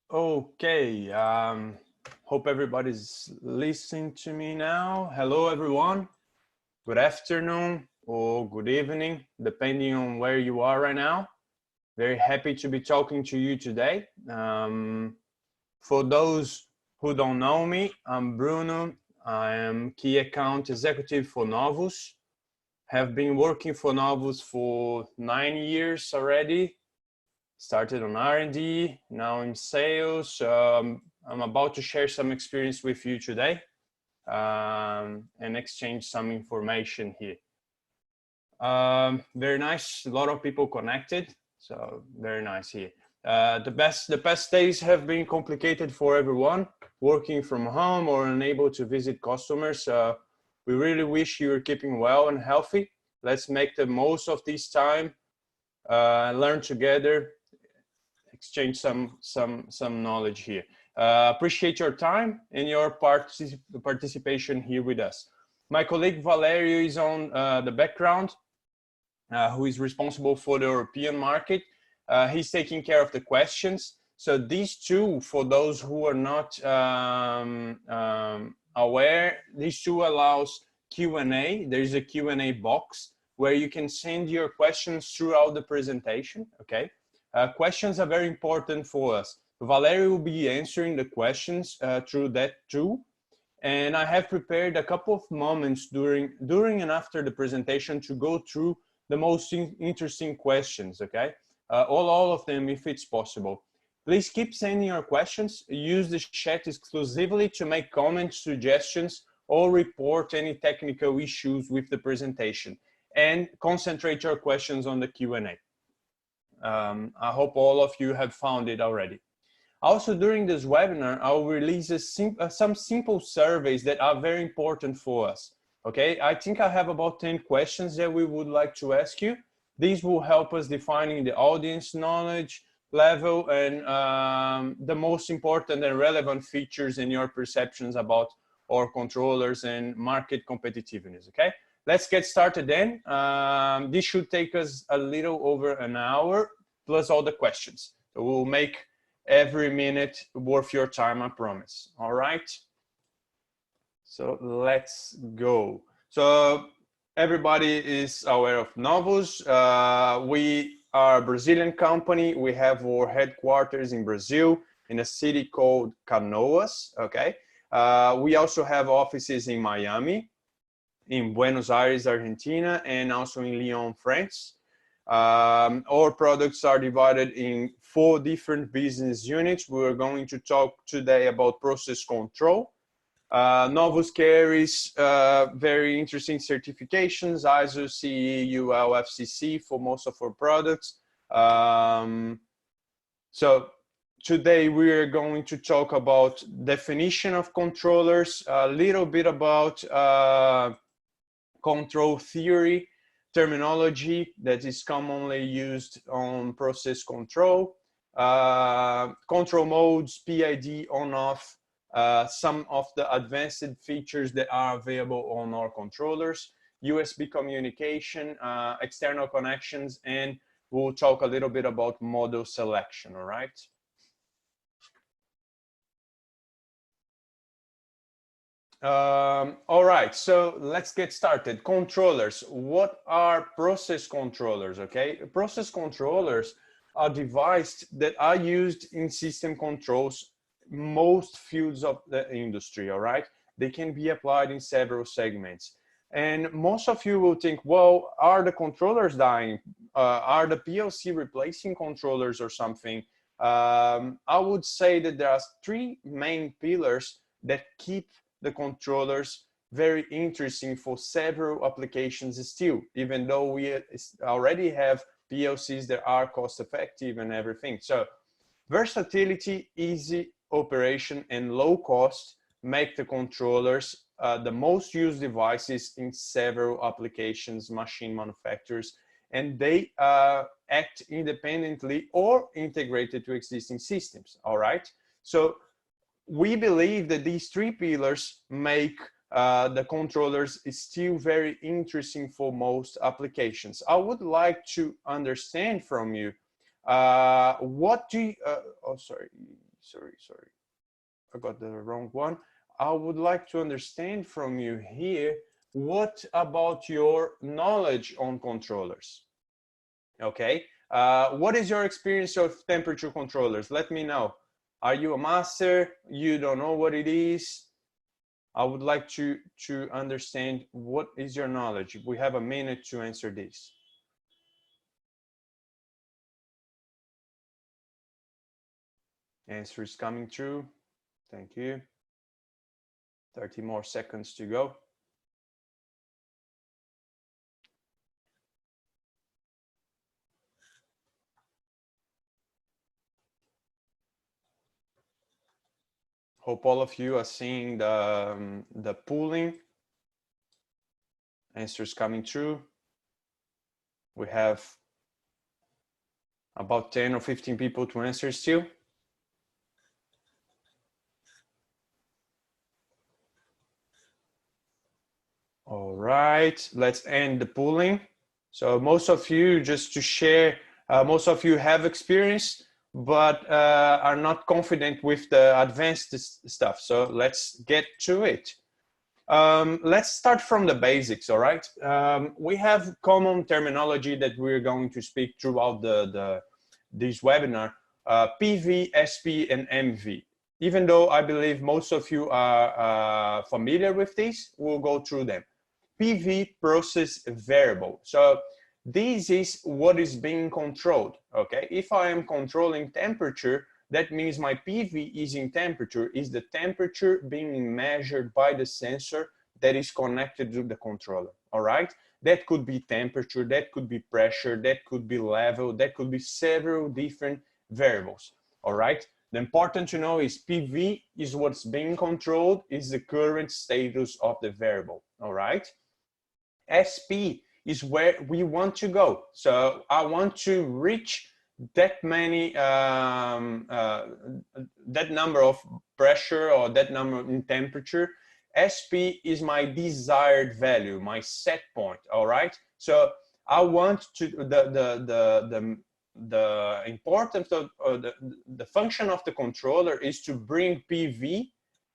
Okay, hope everybody's listening to me now. Hello, everyone. Good afternoon or good evening, depending on where you are right now. Very happy to be talking to you today. For those who don't know me, I'm Bruno. I am Key Account Executive for Novus. Have been working for Novus for 9 years already. Started on R&D, now in sales. I'm about to share some experience with you today and exchange some information here. Very nice, a lot of people connected, so very nice here. The past days have been complicated for everyone, working from home or unable to visit customers. We really wish you are keeping well and healthy. Let's make the most of this time, learn together, exchange some knowledge here. Appreciate your time and your participation here with us. My colleague Valerio is on the background, who is responsible for the European market. He's taking care of the questions. So these two, for those who are not aware, these two allows Q&A. There is a Q&A box where you can send your questions throughout the presentation, okay? Questions are very important for us. Valerio will be answering the questions through that tool. And I have prepared a couple of moments during and after the presentation to go through the most interesting questions, okay? All of them if it's possible. Please keep sending your questions. Use the chat exclusively to make comments, suggestions, or report any technical issues with the presentation. And concentrate your questions on the Q&A. I hope all of you have found it already. Also, during this webinar, I'll release some simple surveys that are very important for us. Okay, I think I have about 10 questions that we would like to ask you. These will help us defining the audience knowledge level and the most important and relevant features in your perceptions about our controllers and market competitiveness, okay? Let's get started then. This should take us a little over an hour plus all the questions. So we'll make every minute worth your time, I promise. All right. So let's go. So everybody is aware of Novus. We are a Brazilian company. We have our headquarters in Brazil in a city called Canoas, okay? We also have offices in Miami, in Buenos Aires, Argentina, and also in Lyon, France. Our products are divided in 4 different business units. We're going to talk today about process control. Novus carries very interesting certifications, ISO, CE, UL, FCC for most of our products. So today we are going to talk about definition of controllers, a little bit about control theory, terminology that is commonly used on process control, control modes, PID on-off, some of the advanced features that are available on our controllers, USB communication, external connections, and we'll talk a little bit about model selection, all right? All right, so let's get started. Controllers. What are process controllers? Okay, process controllers are devices that are used in system controls, most fields of the industry. All right, they can be applied in several segments. And most of you will think, well, are the controllers dying? Are the PLC replacing controllers or something? I would say that there are 3 main pillars that keep the controllers very interesting for several applications still, even though we already have PLCs that are cost effective and everything. So versatility, easy operation, and low cost make the controllers the most used devices in several applications, machine manufacturers, and they act independently or integrated to existing systems, all right? So we believe that these 3 pillars make the controllers still very interesting for most applications. I would like to understand from you, what do you, sorry, I got the wrong one. I would like to understand from you here, what about your knowledge on controllers? Okay, what is your experience of temperature controllers? Let me know. Are you a master? You don't know what it is? I would like to understand what is your knowledge. We have a minute to answer this. Answer is coming through. Thank you. 30 more seconds to go. Hope all of you are seeing the pooling. Answers coming through. We have about 10 or 15 people to answer still. All right, let's end the pooling. So most of you, just to share, most of you have experience, but are not confident with the advanced stuff. So let's get to it. Let's start from the basics, all right? We have common terminology that we're going to speak throughout this webinar, PV, SP, and MV. Even though I believe most of you are familiar with these, we'll go through them. PV, process variable. So this is what is being controlled, okay? If I am controlling temperature, that means my PV is in temperature, is the temperature being measured by the sensor that is connected to the controller, all right? That could be temperature, that could be pressure, that could be level, that could be several different variables, all right? The important to know is PV is what's being controlled, is the current status of the variable, all right? SP is where we want to go. So I want to reach that many, that number of pressure or that number in temperature. SP is my desired value, my set point, all right? So I want to, the importance of, the function of the controller is to bring PV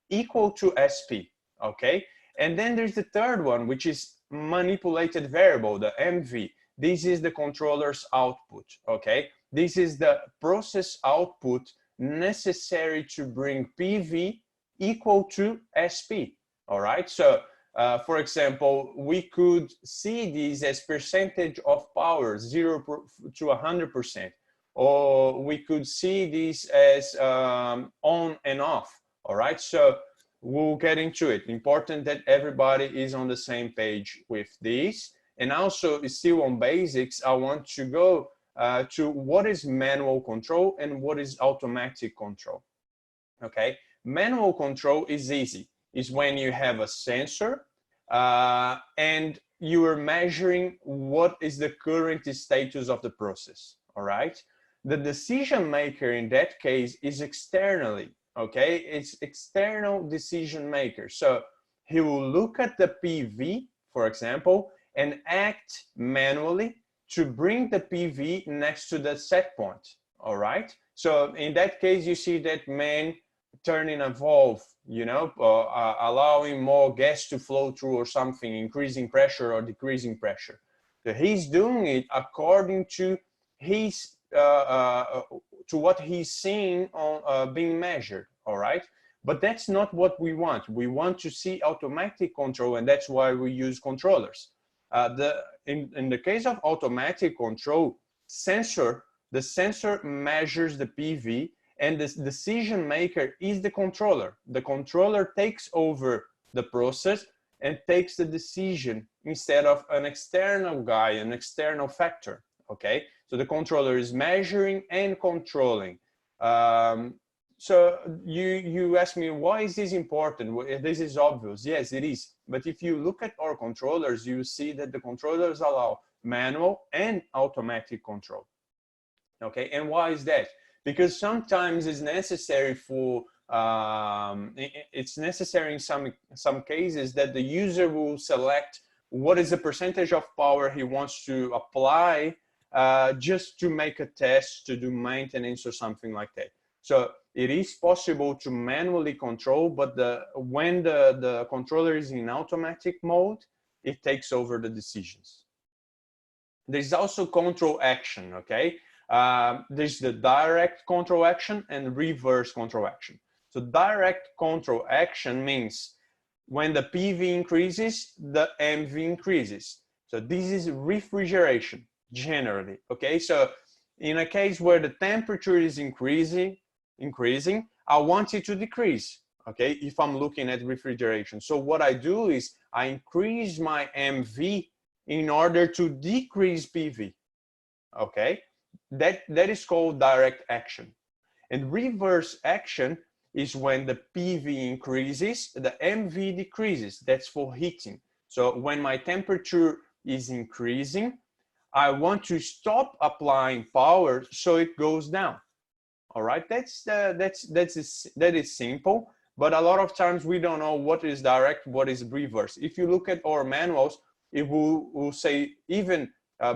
equal to SP, okay? And then there's the third one, which is manipulated variable, the MV. This is the controller's output, okay? This is the process output necessary to bring PV equal to SP, all right? So, for example, we could see this as percentage of power, 0 to 100%, or we could see this as on and off, all right? So we'll get into it. Important that everybody is on the same page with this. And also, still on basics, I want to go to what is manual control and what is automatic control. Okay, manual control is easy. It's when you have a sensor and you are measuring what is the current status of the process. All right, the decision maker in that case is externally. Okay, it's external decision maker. So he will look at the PV, for example, and act manually to bring the PV next to the set point. All right. So in that case, you see that man turning a valve, you know, allowing more gas to flow through or something, increasing pressure or decreasing pressure. So he's doing it according to his to what he's seeing on being measured, all right? But that's not what we want. We want to see automatic control, and that's why we use controllers. In the case of automatic control, the sensor measures the PV, and the decision maker is the controller. The controller takes over the process and takes the decision instead of an external guy, an external factor, okay? So the controller is measuring and controlling. So you ask me, why is this important? This is obvious. Yes, it is. But if you look at our controllers, you see that the controllers allow manual and automatic control. Okay, and why is that? Because sometimes it's necessary for, it's necessary in some cases that the user will select what is the percentage of power he wants to apply just to make a test, to do maintenance or something like that. So it is possible to manually control, but when the controller is in automatic mode, it takes over the decisions. There's also control action, okay? There's the direct control action and reverse control action. So direct control action means when the PV increases, the MV increases. So this is refrigeration generally, okay? So in a case where the temperature is increasing, I want it to decrease, okay? If I'm looking at refrigeration. So what I do is I increase my MV in order to decrease PV, okay? That is called direct action. And reverse action is when the PV increases, the MV decreases. That's for heating. So when my temperature is increasing, I want to stop applying power so it goes down. All right, that is simple, but a lot of times we don't know what is direct, what is reverse. If you look at our manuals, it will say even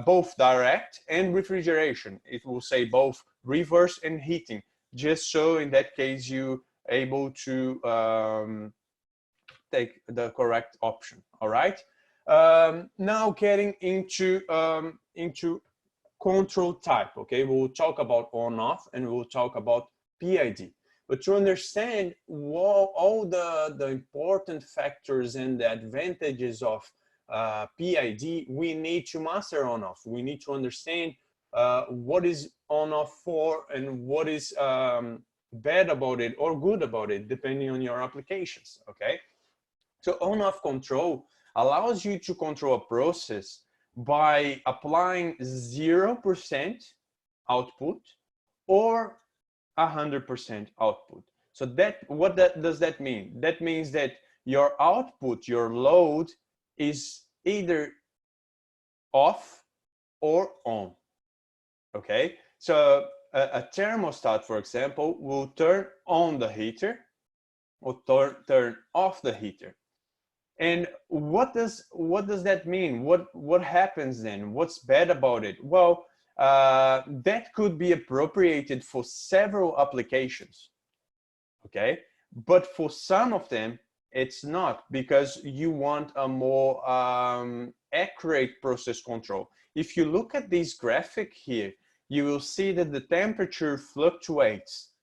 both direct and refrigeration. It will say both reverse and heating, just so in that case you able to take the correct option. All right. Now getting into control type. Okay, we'll talk about on/off and we'll talk about PID. But to understand all the important factors and the advantages of PID, we need to master on/off. We need to understand what is on/off for and what is bad about it or good about it, depending on your applications. Okay, so on/off control allows you to control a process by applying 0% output or 100% output. So what does that mean? That means that your output, your load, is either off or on. Okay, so a thermostat, for example, will turn on the heater or turn off the heater. And what does that mean? What happens then? What's bad about it? Well, that could be appropriated for several applications, okay? But for some of them, it's not, because you want a more accurate process control. If you look at this graphic here, you will see that the temperature fluctuates,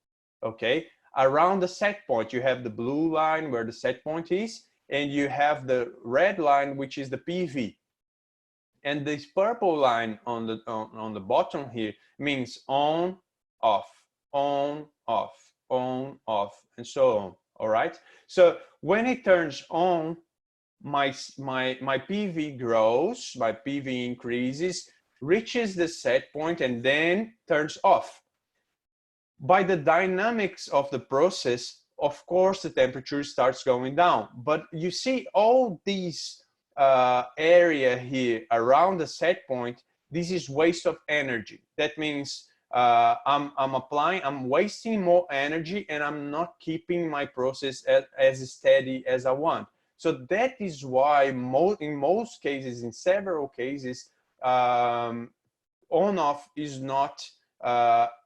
okay? Around the set point, you have the blue line where the set point is, and you have the red line, which is the PV. And this purple line on the bottom here means on, off, on, off, on, off, and so on. All right. So when it turns on, my PV grows, my PV increases, reaches the set point, and then turns off. By the dynamics of the process, of course, the temperature starts going down. But you see all these area here around the set point, this is waste of energy. That means I'm wasting more energy and I'm not keeping my process as steady as I want. So that is why in most cases, in several cases, on/off is not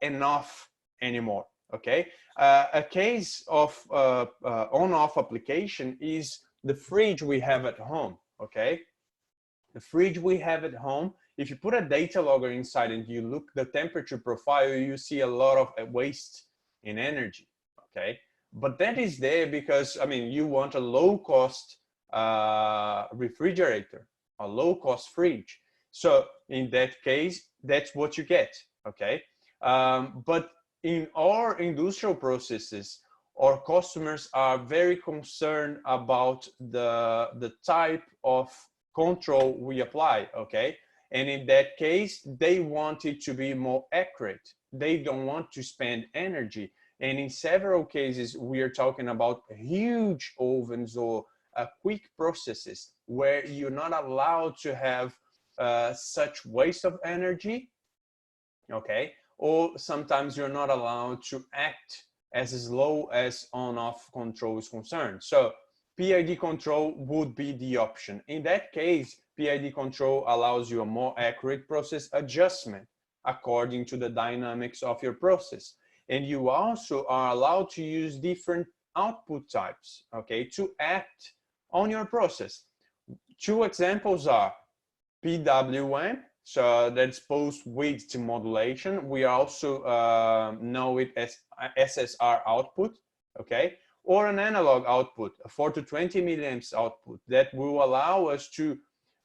enough anymore. Okay, a case of on/off application is the fridge we have at home. Okay, the fridge we have at home, if you put a data logger inside and you look the temperature profile, you see a lot of waste in energy. Okay, but that is there because, I mean, you want a low cost refrigerator, a low cost fridge. So in that case, that's what you get. Okay, but in our industrial processes, our customers are very concerned about the type of control we apply, okay? And in that case, they want it to be more accurate. They don't want to spend energy. And in several cases, we are talking about huge ovens or quick processes where you're not allowed to have such waste of energy, okay? Or sometimes you're not allowed to act as slow as on/off control is concerned. So PID control would be the option. In that case, PID control allows you a more accurate process adjustment according to the dynamics of your process. And you also are allowed to use different output types, okay, to act on your process. Two examples are PWM, so that's post-width modulation. We also know it as SSR output, okay, or an analog output, a 4 to 20 milliamps output that will allow us to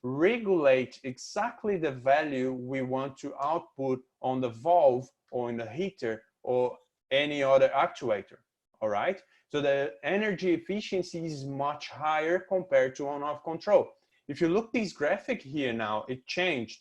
regulate exactly the value we want to output on the valve or in the heater or any other actuator, all right? So the energy efficiency is much higher compared to on-off control. If you look this graphic here now, it changed.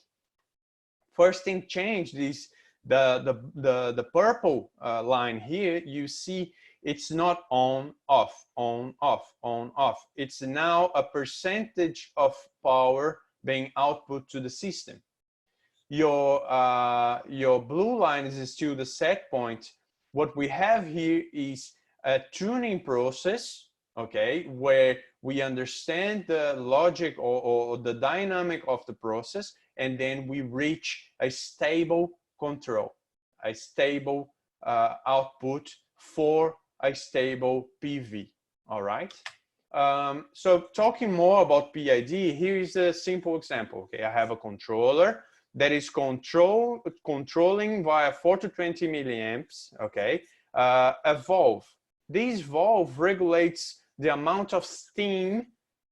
First thing changed is the purple line here. You see it's not on, off, on, off, on, off. It's now a percentage of power being output to the system. Your blue line is still the set point. What we have here is a tuning process, okay, where we understand the logic or the dynamic of the process, and then we reach a stable control, a stable output for a stable PV, all right? So talking more about PID, here is a simple example, okay? I have a controller that is controlling via 4 to 20 milliamps, okay, a valve. This valve regulates the amount of steam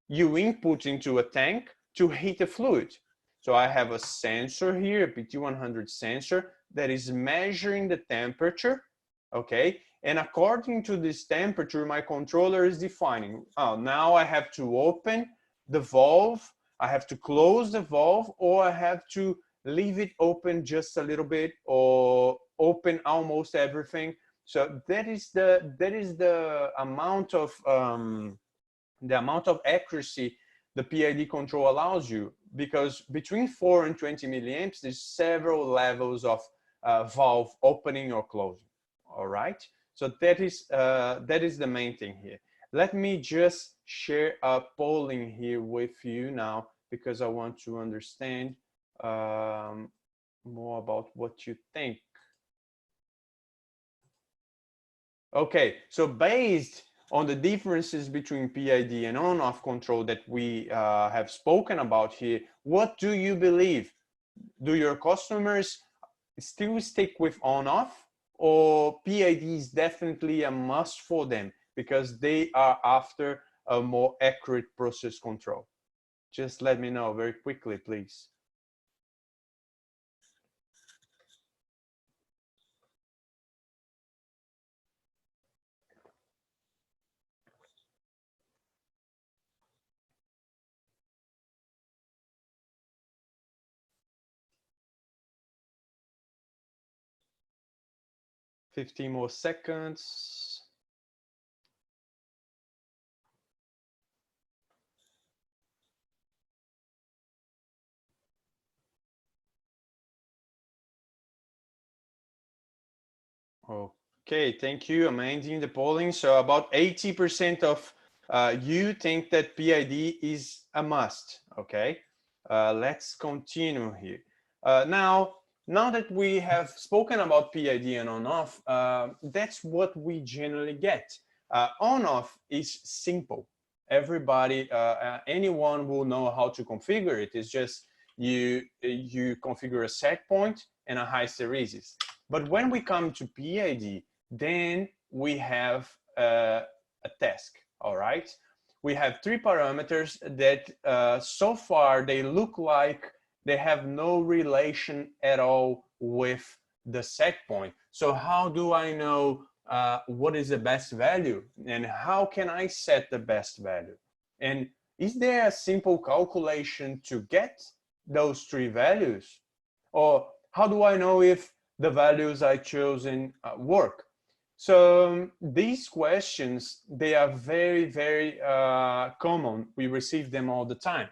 you input into a tank to heat a fluid. So I have a sensor here, a PT100 sensor, that is measuring the temperature, okay? And according to this temperature, my controller is defining, oh, now I have to open the valve, I have to close the valve, or I have to leave it open just a little bit, or open almost everything. So that is the amount of accuracy the PID control allows you, because between 4 and 20 milliamps, there's several levels of valve opening or closing. All right. So that is the main thing here. Let me just share a polling here with you now, because I want to understand more about what you think. Okay, so based on the differences between PID and on-off control that we have spoken about here, what do you believe? Do your customers still stick with on-off, or PID is definitely a must for them because they are after a more accurate process control? Just let me know very quickly, please. Fifteen more seconds. Okay, thank you. I'm ending the polling. So about 80% of you think that PID is a must. Okay, let's continue here. Now that we have spoken about PID and on-off, that's what we generally get. On-off is simple. Everybody, anyone will know how to configure it. It's just you configure a set point and a high hysteresis. But when we come to PID, then we have a task, all right? We have 3 parameters that so far they look like they have no relation at all with the set point. So how do I know what is the best value, and how can I set the best value? And is there a simple calculation to get those 3 values? Or how do I know if the values I chosen work? So these questions, they are very, very common. We receive them all the time.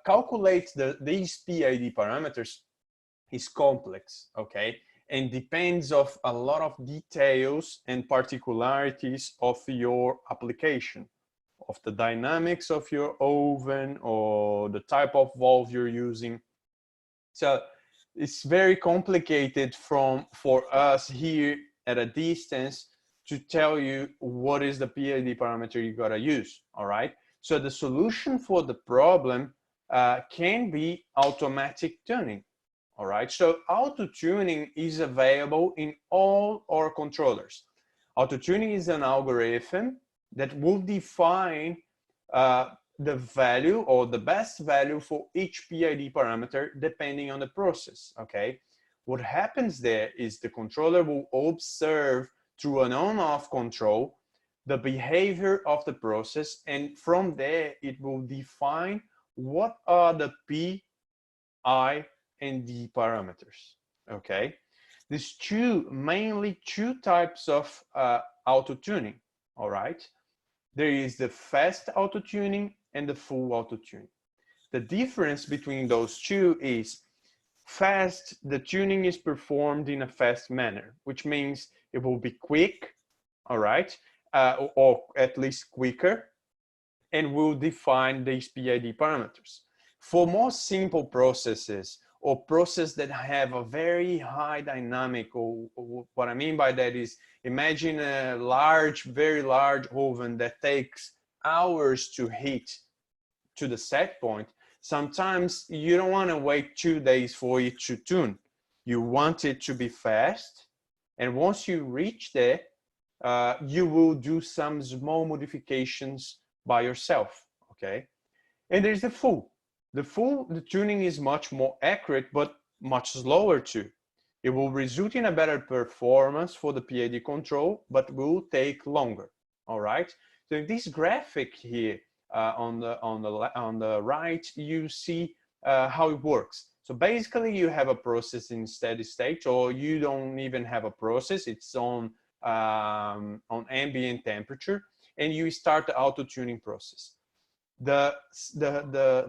Calculate these PID parameters is complex, okay? And depends of a lot of details and particularities of your application, of the dynamics of your oven or the type of valve you're using. So it's very complicated for us here at a distance to tell you what is the PID parameter you gotta use, all right? So the solution for the problem can be automatic tuning, all right? So auto-tuning is available in all our controllers. Auto-tuning is an algorithm that will define the value or the best value for each PID parameter depending on the process, okay? What happens there is the controller will observe through an on-off control the behavior of the process, and from there it will define what are the P, I, and D parameters, okay? There's mainly two types of auto-tuning, all right? There is the fast auto-tuning and the full auto-tuning. The difference between those two is fast, the tuning is performed in a fast manner, which means it will be quick, all right, or at least quicker, and will define these PID parameters. For more simple processes or processes that have a very high dynamic, or what I mean by that is, imagine a large, very large oven that takes hours to heat to the set point. Sometimes you don't want to wait 2 days for it to tune. You want it to be fast. And once you reach there, you will do some small modifications by yourself, okay? And there's the full. The tuning is much more accurate, but much slower too. It will result in a better performance for the PID control, but will take longer, all right? So in this graphic here, on the right, you see how it works. So basically you have a process in steady state, or you don't even have a process, it's on ambient temperature, and you start the auto-tuning process. The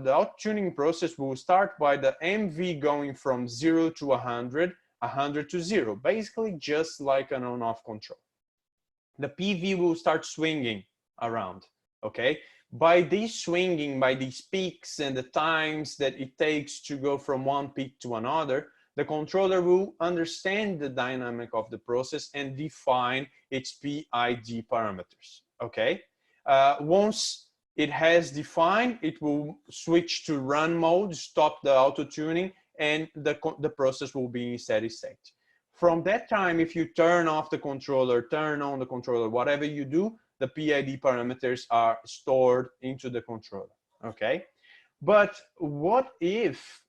auto-tuning process will start by the MV going from 0 to 100, 100 to 0, basically just like an on-off control. The PV will start swinging around, okay? By this swinging, by these peaks and the times that it takes to go from one peak to another, the controller will understand the dynamic of the process and define its PID parameters, okay? Once it has defined, it will switch to run mode, stop the auto-tuning, and the process will be in steady state. From that time, if you turn off the controller, turn on the controller, whatever you do, the PID parameters are stored into the controller, okay? But what if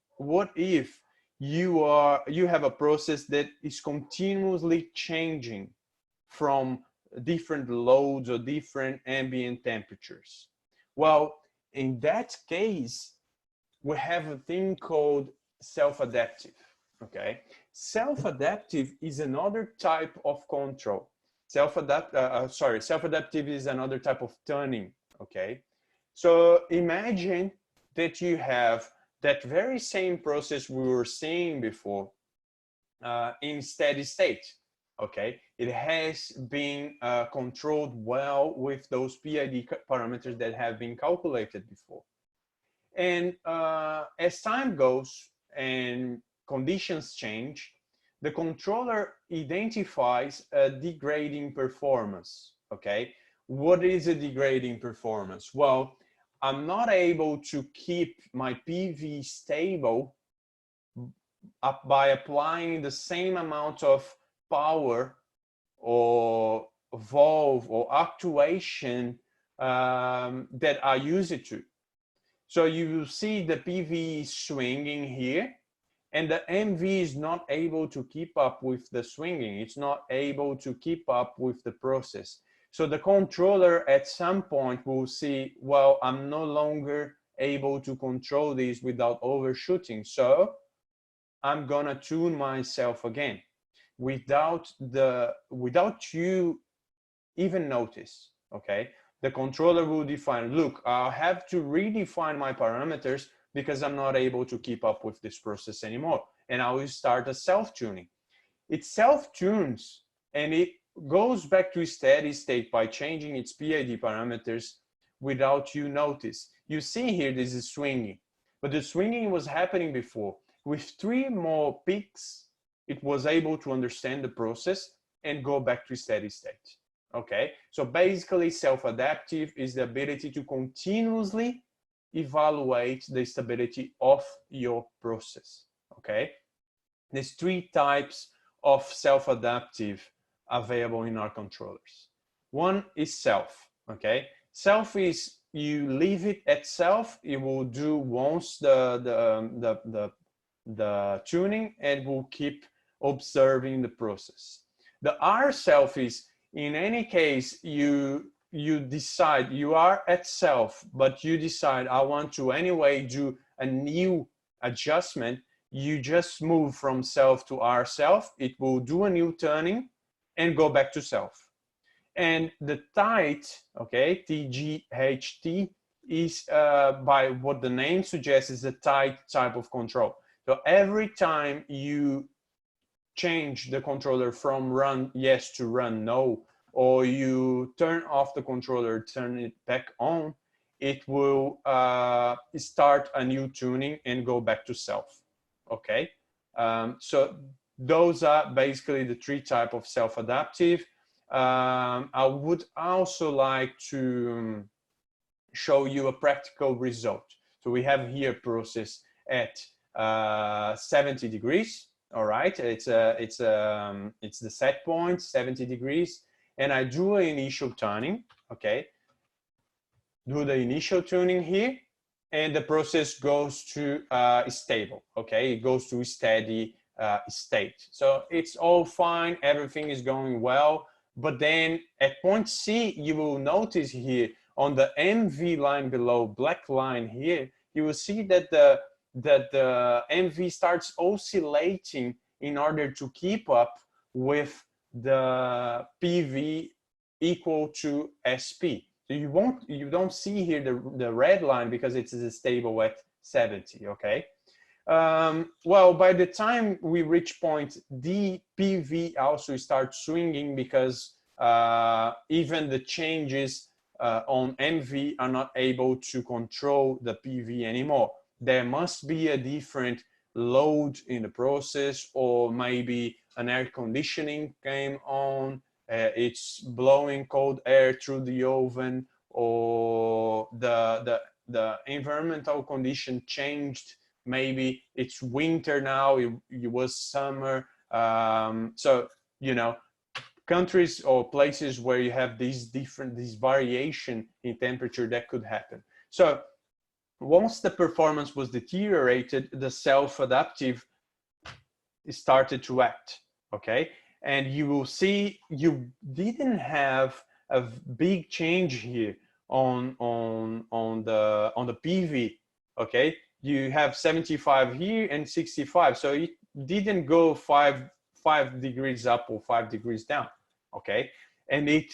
you have a process that is continuously changing from different loads or different ambient temperatures? Well, in that case, we have a thing called self-adaptive, okay? Self-adaptive is another type of control. Self-adaptive is another type of tuning, okay? So imagine that you have that very same process we were seeing before in steady state, okay? It has been controlled well with those PID parameters that have been calculated before. And as time goes and conditions change, the controller identifies a degrading performance, okay? What is a degrading performance? Well, I'm not able to keep my PV stable by applying the same amount of power or valve or actuation that I use it to. So you will see the PV swinging here, and the MV is not able to keep up with the swinging. It's not able to keep up with the process. So the controller at some point will see, well, I'm no longer able to control this without overshooting. So I'm gonna tune myself again without you even notice, okay? The controller will define, look, I'll have to redefine my parameters because I'm not able to keep up with this process anymore. And I will start a self-tuning. It self-tunes and it goes back to steady state by changing its PID parameters without you notice. You see here, this is swinging, but the swinging was happening before. With 3 more peaks, it was able to understand the process and go back to steady state. Okay, so basically self-adaptive is the ability to continuously evaluate the stability of your process. Okay, there's 3 types of self-adaptive available in our controllers. One is self. Okay, self is you leave it at self, it will do once the tuning and will keep observing the process. The R self is, in any case, you decide, you are at self, but you decide, I want to anyway do a new adjustment. You just move from self to R self, it will do a new turning and go back to self. And the tight, okay, TGHT, is by what the name suggests, is a tight type of control. So every time you change the controller from run yes to run no, or you turn off the controller, turn it back on, it will start a new tuning and go back to self. Okay, so those are basically the 3 types of self-adaptive. I would also like to show you a practical result. So we have here process at 70 degrees. All right, it's the set point, 70 degrees, and I do an initial tuning. Okay, do the initial tuning here, and the process goes to stable. Okay, it goes to steady state. So it's all fine, everything is going well. But then at point C, you will notice here on the MV line below, black line here, you will see that the MV starts oscillating in order to keep up with the PV equal to SP. So you don't see here the red line because it's stable at 70. Okay. Well, by the time we reach point D, PV also starts swinging because even the changes on MV are not able to control the PV anymore. There must be a different load in the process, or maybe an air conditioning came on, it's blowing cold air through the oven, or the environmental condition changed. Maybe it's winter now, it was summer. So, you know, countries or places where you have this variation in temperature that could happen. So once the performance was deteriorated, the self-adaptive started to act. Okay, and you will see you didn't have a big change here on the PV. Okay, you have 75 here and 65, so it didn't go 5 degrees up or 5 degrees down. Okay, and it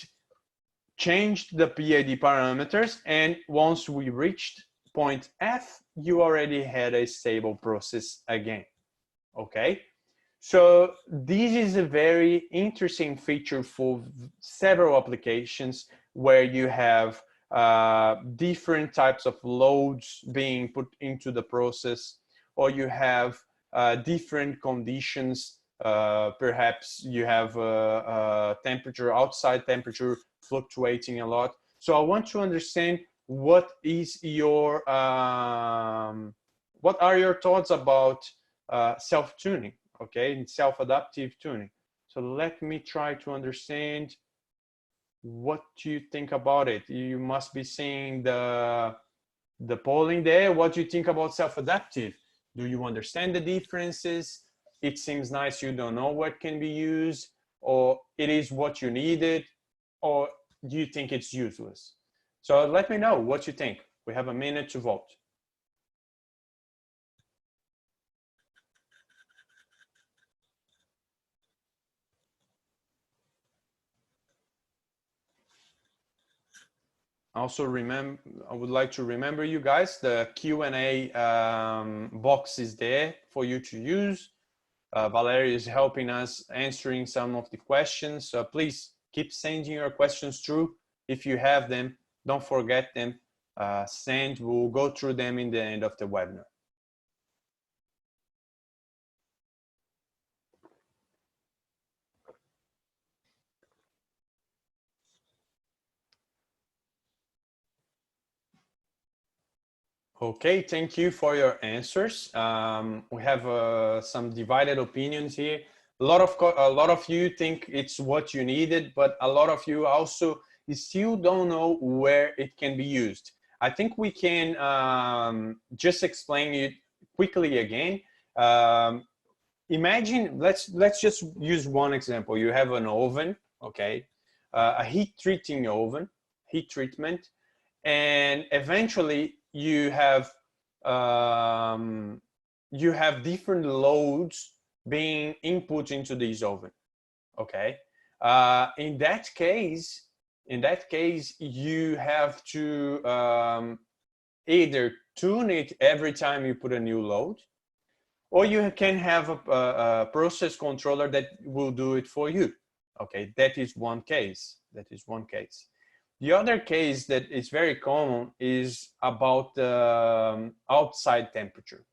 changed the PID parameters, and once we reached point F, you already had a stable process again. Okay, so this is a very interesting feature for several applications where you have different types of loads being put into the process, or you have different conditions. Perhaps you have temperature, outside temperature fluctuating a lot. So I want to understand what is your what are your thoughts about self-tuning, okay, and self-adaptive tuning. So let me try to understand what you think about it. You must be seeing the polling there. What do you think about self-adaptive? Do you understand the differences? It seems nice, you don't know what can be used, or it is what you needed, or do you think it's useless? So let me know what you think. We have a minute to vote. Also remember, I would like to remember you guys, the Q&A box is there for you to use. Valeria is helping us answering some of the questions. So please keep sending your questions through. If you have them, don't forget them. Send, we'll go through them in the end of the webinar. Okay, thank you for your answers. We have some divided opinions here. A lot of you think it's what you needed, but a lot of you also still don't know where it can be used. I think we can just explain it quickly again. Imagine, let's just use one example. You have an oven, okay, a heat treating oven, heat treatment, and eventually you have different loads being input into this oven. Okay, in that case, you have to either tune it every time you put a new load, or you can have a process controller that will do it for you. Okay, that is one case. The other case that is very common is about the outside temperature.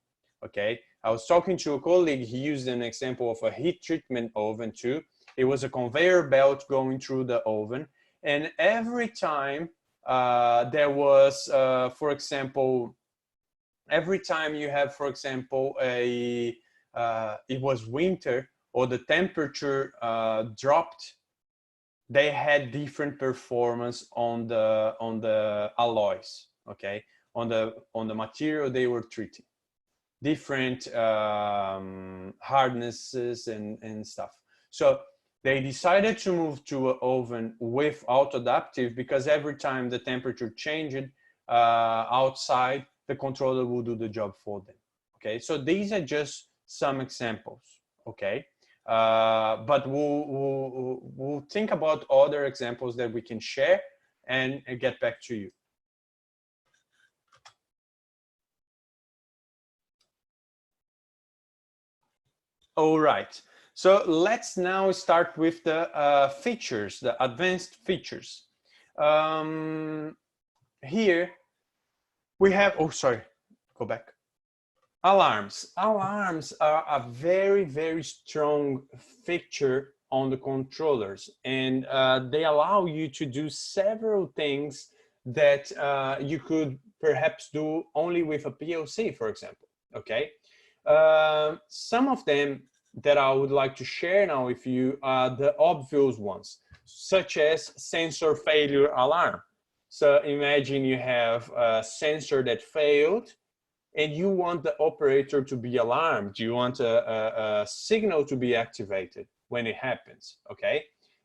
Okay, I was talking to a colleague, he used an example of a heat treatment oven too. It was a conveyor belt going through the oven, and every time there was, for example, every time you have, for example, it was winter or the temperature dropped, they had different performance on the alloys, okay, on the material they were treating, different hardnesses and stuff. So they decided to move to an oven with auto-adaptive because every time the temperature changed outside, the controller will do the job for them. Okay, so these are just some examples. Okay. But we'll think about other examples that we can share and get back to you. All right, so let's now start with the features, the advanced features. Here we have, oh, sorry, go back. Alarms. Alarms are a very, very strong feature on the controllers, and they allow you to do several things that you could perhaps do only with a PLC, for example. Okay, some of them that I would like to share now with you are the obvious ones, such as sensor failure alarm. So imagine you have a sensor that failed, and you want the operator to be alarmed. You want a signal to be activated when it happens, okay?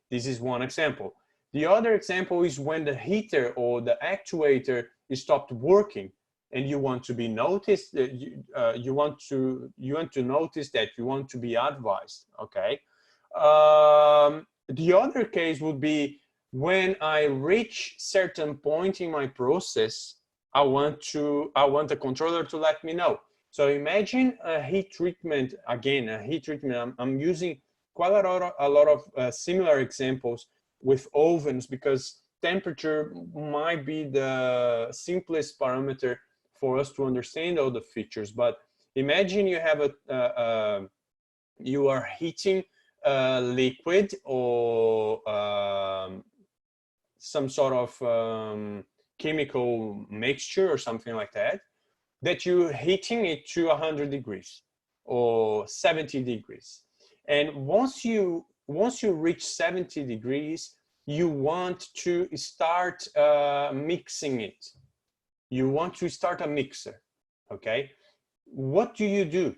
This is one example. The other example is when the heater or the actuator is stopped working and you want to be noticed, you want to notice that, you want to be advised, okay? The other case would be when I reach certain point in my process, I want the controller to let me know. So imagine a heat treatment, again, a heat treatment. I'm using quite a lot of similar examples with ovens because temperature might be the simplest parameter for us to understand all the features. But imagine you have you are heating a liquid or some sort of chemical mixture or something like that, that you're heating it to 100 degrees or 70 degrees. And once you reach 70 degrees, you want to start mixing it. You want to start a mixer, okay? What do?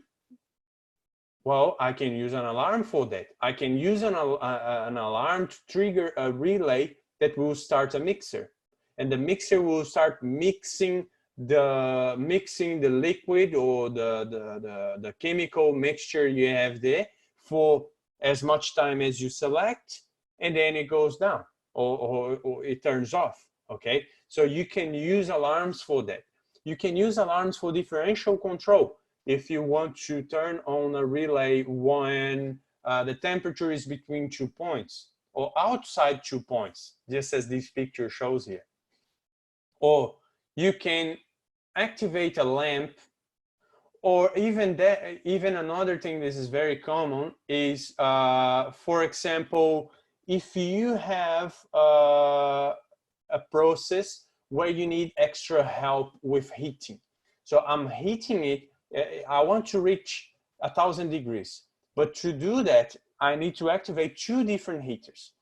Well, I can use an alarm for that. I can use an alarm to trigger a relay that will start a mixer. And the mixer will start mixing the liquid or the chemical mixture you have there for as much time as you select, and then it goes down or it turns off. Okay, so you can use alarms for that. You can use alarms for differential control if you want to turn on a relay when the temperature is between 2 points or outside 2 points, just as this picture shows here. Or you can activate a lamp, or even another thing this is very common is, for example, if you have a process where you need extra help with heating. So I'm heating it. I want to reach 1,000 degrees. But to do that, I need to activate 2 different heaters.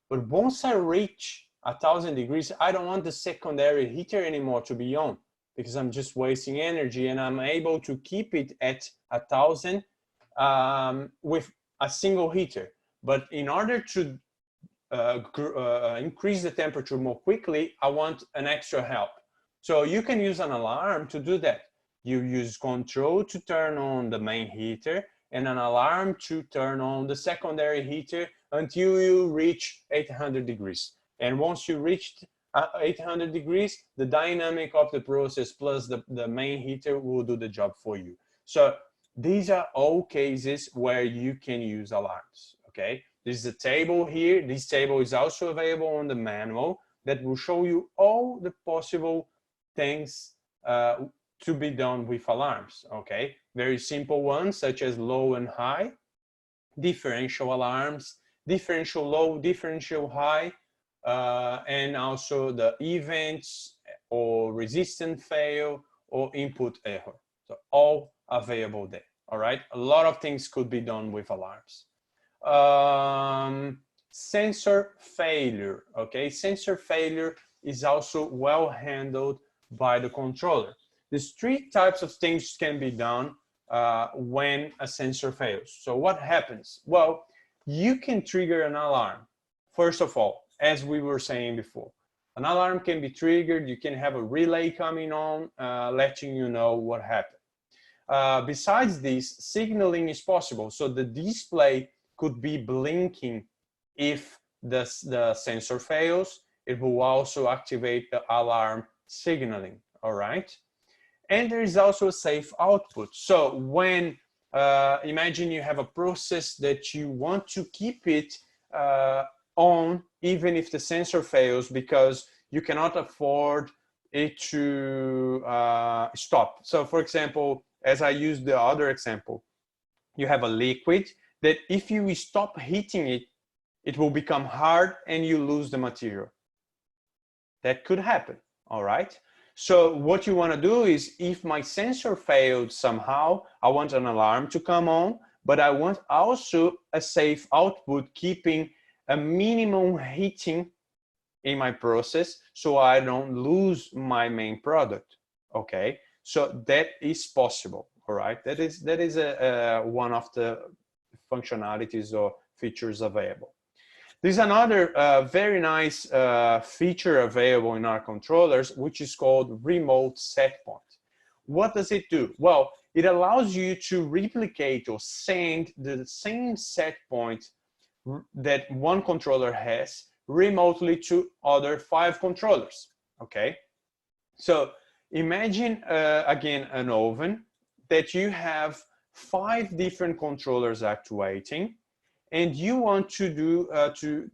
But once I reach 1,000 degrees, I don't want the secondary heater anymore to be on, because I'm just wasting energy, and I'm able to keep it at 1,000 with a single heater. But in order to increase the temperature more quickly, I want an extra help. So you can use an alarm to do that. You use control to turn on the main heater and an alarm to turn on the secondary heater until you reach 800 degrees. And once you reach 800 degrees, the dynamic of the process plus the main heater will do the job for you. So these are all cases where you can use alarms, okay? This is a table here. This table is also available on the manual that will show you all the possible things to be done with alarms, okay? Very simple ones such as low and high, differential alarms, differential low, differential high, and also the events or resistant fail or input error. So all available there, all right? A lot of things could be done with alarms. Sensor failure, okay? Sensor failure is also well handled by the controller. There's 3 types of things can be done when a sensor fails. So what happens? Well, you can trigger an alarm. First of all, as we were saying before, an alarm can be triggered. You can have a relay coming on, letting you know what happened. Besides this, signaling is possible. So the display could be blinking if the sensor fails. It will also activate the alarm signaling, all right? And there is also a safe output. So when, imagine you have a process that you want to keep it on even if the sensor fails, because you cannot afford it to stop. So for example, as I used the other example, you have a liquid that if you stop heating it, it will become hard and you lose the material. That could happen, all right? So what you want to do is, if my sensor failed somehow, I want an alarm to come on, but I want also a safe output, keeping a minimum heating in my process so I don't lose my main product, okay? So that is possible, all right? That is one of the functionalities or features available. There's another very nice feature available in our controllers, which is called remote set point. What does it do? Well, it allows you to replicate or send the same set point that one controller has remotely to other 5 controllers, okay? So imagine, again, an oven that you have 5 different controllers actuating, and you want to do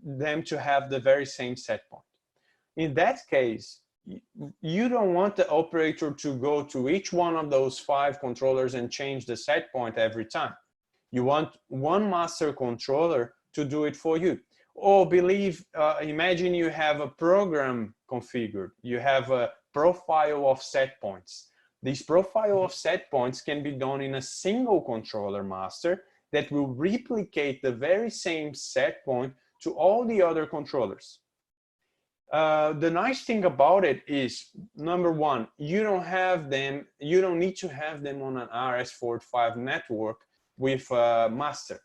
them to have the very same set point. In that case, you don't want the operator to go to each one of those 5 controllers and change the set point every time. You want one master controller to do it for you. Or imagine you have a program configured. You have a profile of set points. This profile of set points can be done in a single controller master that will replicate the very same set point to all the other controllers. The nice thing about it is, number one, you don't need to have them on an RS-485 network with master,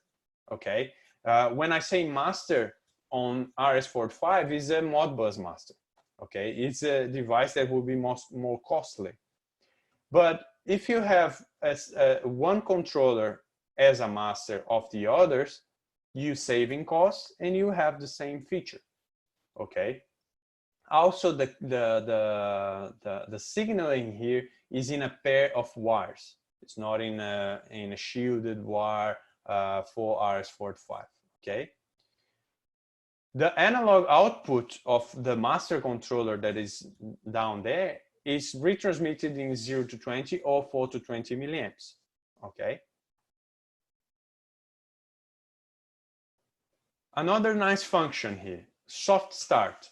okay? When I say master on RS-485, is a Modbus master, okay? It's a device that will be more costly. But if you have one controller as a master of the others, you saving costs and you have the same feature, okay? Also, the signaling here is in a pair of wires. It's not in a shielded wire for RS-485, okay? The analog output of the master controller that is down there is retransmitted in 0 to 20 or 4 to 20 milliamps, okay? Another nice function here, soft start.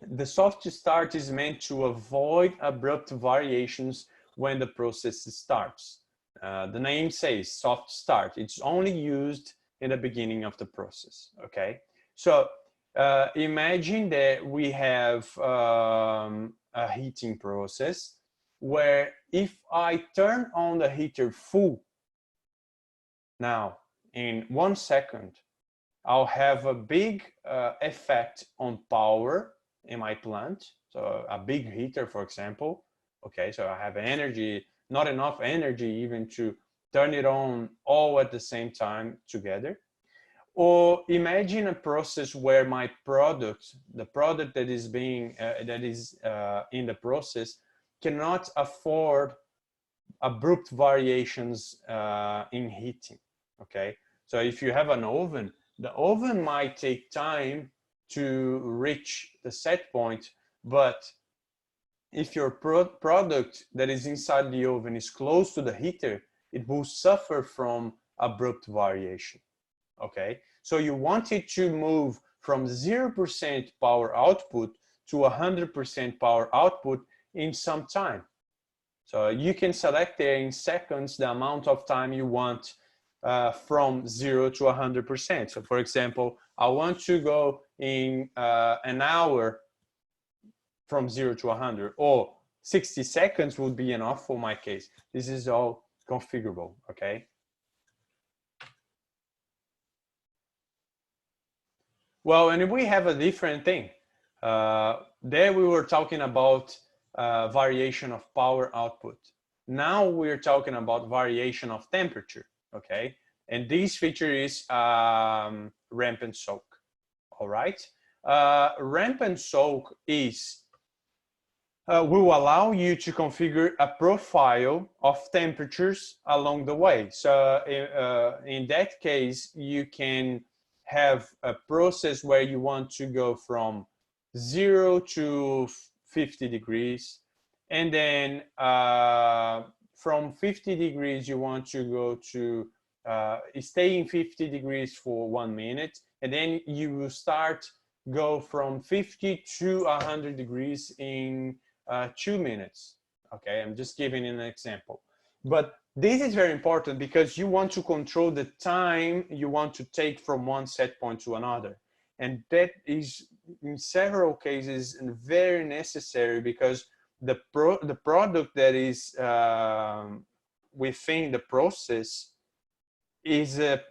The soft start is meant to avoid abrupt variations when the process starts. The name says soft start. It's only used in the beginning of the process, okay? So imagine that we have a heating process where if I turn on the heater full, now in 1 second, I'll have a big effect on power in my plant. So a big heater, for example, okay, so I have energy, not enough energy even to turn it on all at the same time together. Or imagine a process where my product, the product that is being in the process, cannot afford abrupt variations in heating. Okay, so if you have an oven, the oven might take time to reach the set point, but if your product that is inside the oven is close to the heater, it will suffer from abrupt variation. Okay, so you want it to move from 0% power output to 100% power output in some time. So you can select there in seconds the amount of time you want from 0 to 100%. So for example, I want to go in an hour from 0 to 100, or 60 seconds would be enough for my case. This is all configurable, okay? Well, and we have a different thing. There we were talking about variation of power output. Now we're talking about variation of temperature, okay? And this feature is ramp and soak, all right? Ramp and soak is, will allow you to configure a profile of temperatures along the way. So in that case, you can have a process where you want to go from 0 to 50 degrees, and then from 50 degrees you want to go to stay in 50 degrees for 1 minute, and then you will go from 50 to 100 degrees in 2 minutes. Okay, I'm just giving an example, but this is very important because you want to control the time you want to take from one set point to another. And that is in several cases very necessary because the product that is within the process is a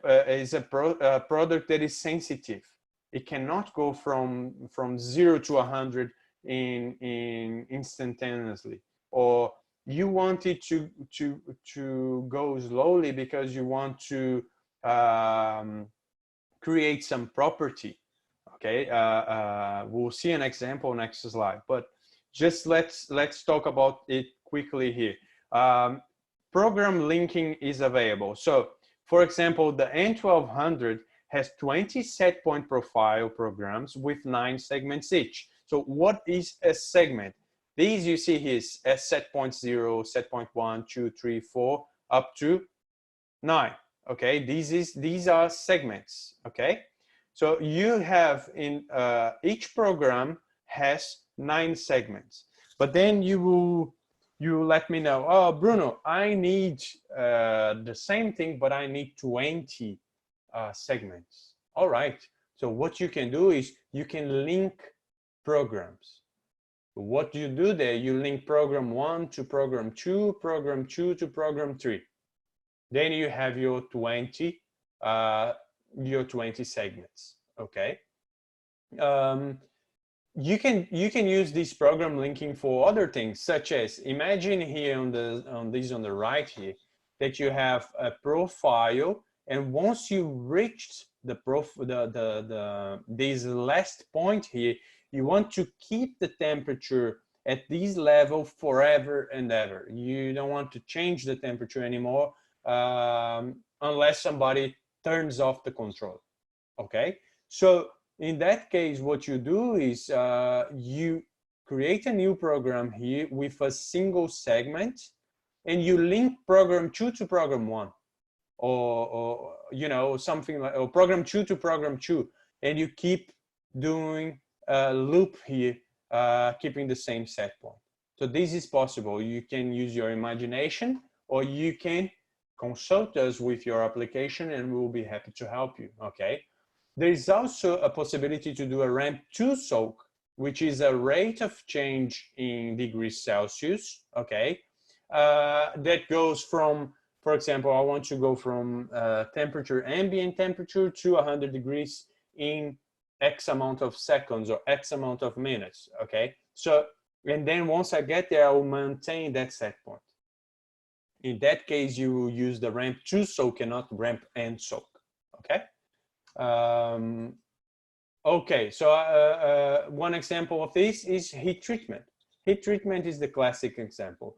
product that is sensitive. It cannot go from 0 to 100 in instantaneously, or you want it to go slowly because you want to create some property. Okay, we'll see an example next slide, but just let's talk about it quickly here. Program linking is available. So for example, the N1200 has 20 set point profile programs with 9 segments each. So what is a segment? These you see here is set point 0, set point 1, 2, 3, 4, up to 9. Okay, these are segments. Okay, so you have in each program has 9 segments, but then you let me know, oh Bruno, I need the same thing, but I need 20 segments. All right, so what you can do is you can link programs. What you do there, you link program 1 to program 2, program 2 to program 3. Then you have your 20 segments. Okay. You can use this program linking for other things, such as, imagine here on the right here that you have a profile, and once you reached this last point here, you want to keep the temperature at this level forever and ever. You don't want to change the temperature anymore unless somebody turns off the control. Okay, so in that case, what you do is you create a new program here with a single segment, and you link program 2 to program 1, or you know, something like, or program 2 to program 2, and you keep doing a loop here, keeping the same set point. So this is possible. You can use your imagination, or you can consult us with your application and we'll be happy to help you, okay? There is also a possibility to do a ramp to soak, which is a rate of change in degrees Celsius, okay? That goes from, for example, I want to go from ambient temperature to 100 degrees in X amount of seconds or X amount of minutes, okay? So, and then once I get there, I will maintain that set point. In that case, you will use the ramp to soak and not ramp and soak, okay? Okay, so one example of this is heat treatment. Heat treatment is the classic example.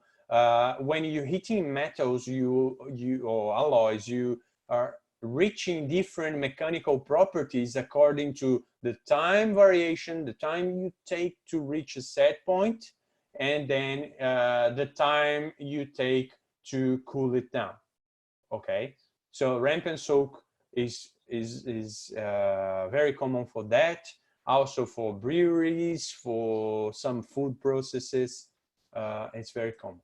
When you're heating metals or alloys, you are reaching different mechanical properties according to the time variation, the time you take to reach a set point, and then the time you take to cool it down. Okay, so ramp and soak is very common for that. Also for breweries, for some food processes, it's very common.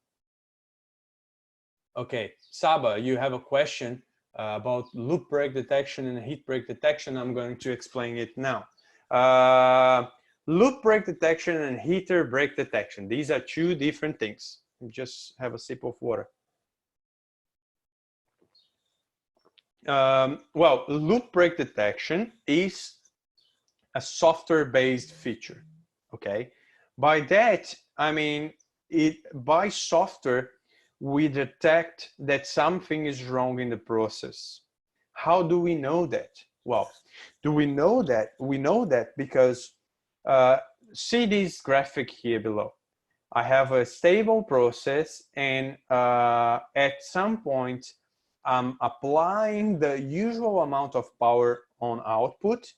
Okay, Saba, you have a question about loop break detection and heat break detection. I'm going to explain it now. Loop break detection and heater break detection. These are two different things. Just have a sip of water. Well, loop break detection is a software-based feature, okay? By that, I mean, by software, we detect that something is wrong in the process. How do we know that? Well, do we know that? We know that because see this graphic here below. I have a stable process, and at some point, I'm applying the usual amount of power on output,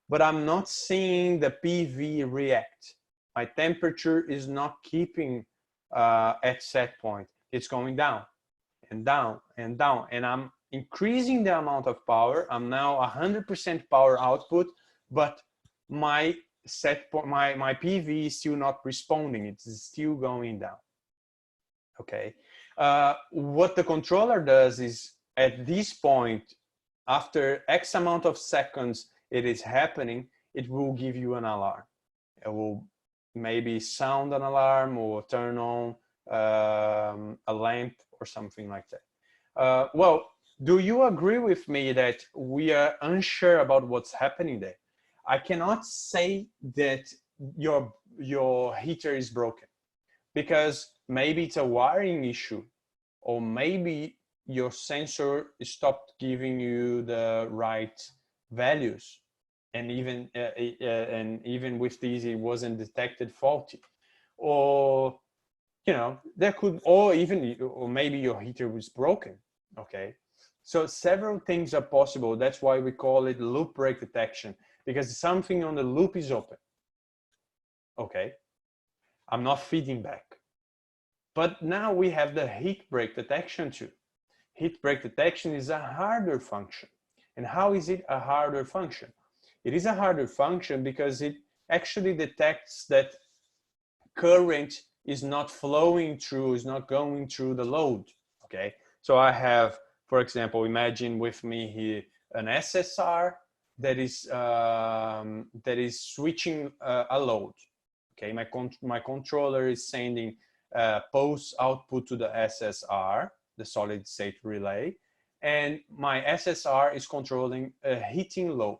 but I'm not seeing the PV react. My temperature is not keeping at set point. It's going down and down and down, and I'm increasing the amount of power. I'm now 100% power output, but my my PV is still not responding. It's still going down. Okay. What the controller does is, at this point, after X amount of seconds it is happening, it will give you an alarm. It will maybe sound an alarm or turn on a lamp or something like that. Well, do you agree with me that we are unsure about what's happening there? I cannot say that your heater is broken, because maybe it's a wiring issue, or maybe your sensor stopped giving you the right values, and even with these it wasn't detected faulty, or you know, there could, or maybe your heater was broken. Okay, so several things are possible. That's why we call it loop break detection, because something on the loop is open. Okay, I'm not feeding back. But now we have the heat break detection too. Heat break detection is a harder function. And how is it a harder function? It is a harder function because it actually detects that current is not flowing through, is not going through the load. Okay, so I have, for example, imagine with me here an SSR that is switching a load. Okay, my controller is sending post output to the SSR, the solid state relay, and my SSR is controlling a heating load.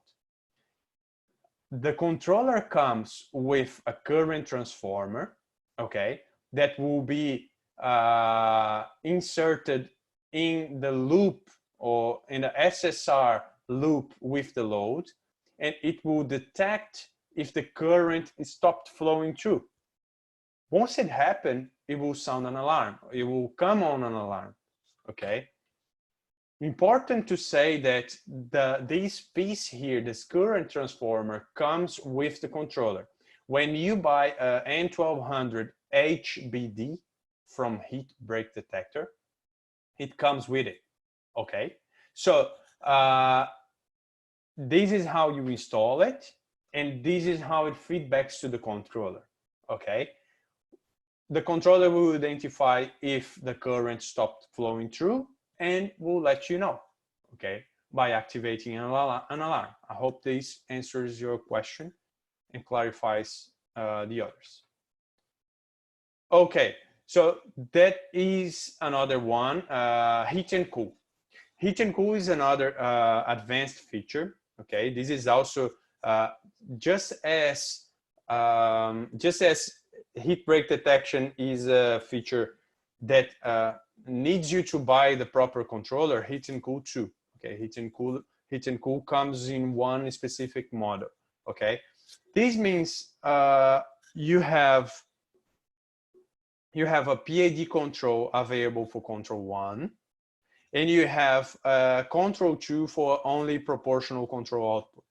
The controller comes with a current transformer, okay, that will be inserted in the loop or in the SSR loop with the load, and it will detect if the current is stopped flowing through. Once it happens, it will sound an alarm. It will come on an alarm, okay? Important to say that this piece here, this current transformer, comes with the controller. When you buy an N1200 HBD from Heat Break Detector, it comes with it, okay? So this is how you install it, and this is how it feedbacks to the controller, okay? the controller will identify if the current stopped flowing through and will let you know, okay, by activating an alarm. I hope this answers your question and clarifies the others. Okay, so that is another one, heat and cool. Heat and cool is another advanced feature. Okay, this is also just as heat break detection is a feature that needs you to buy the proper controller. Heat and cool too. Okay, heat and cool comes in one specific model. Okay, this means you have a PID control available for control 1, and you have control 2 for only proportional control output.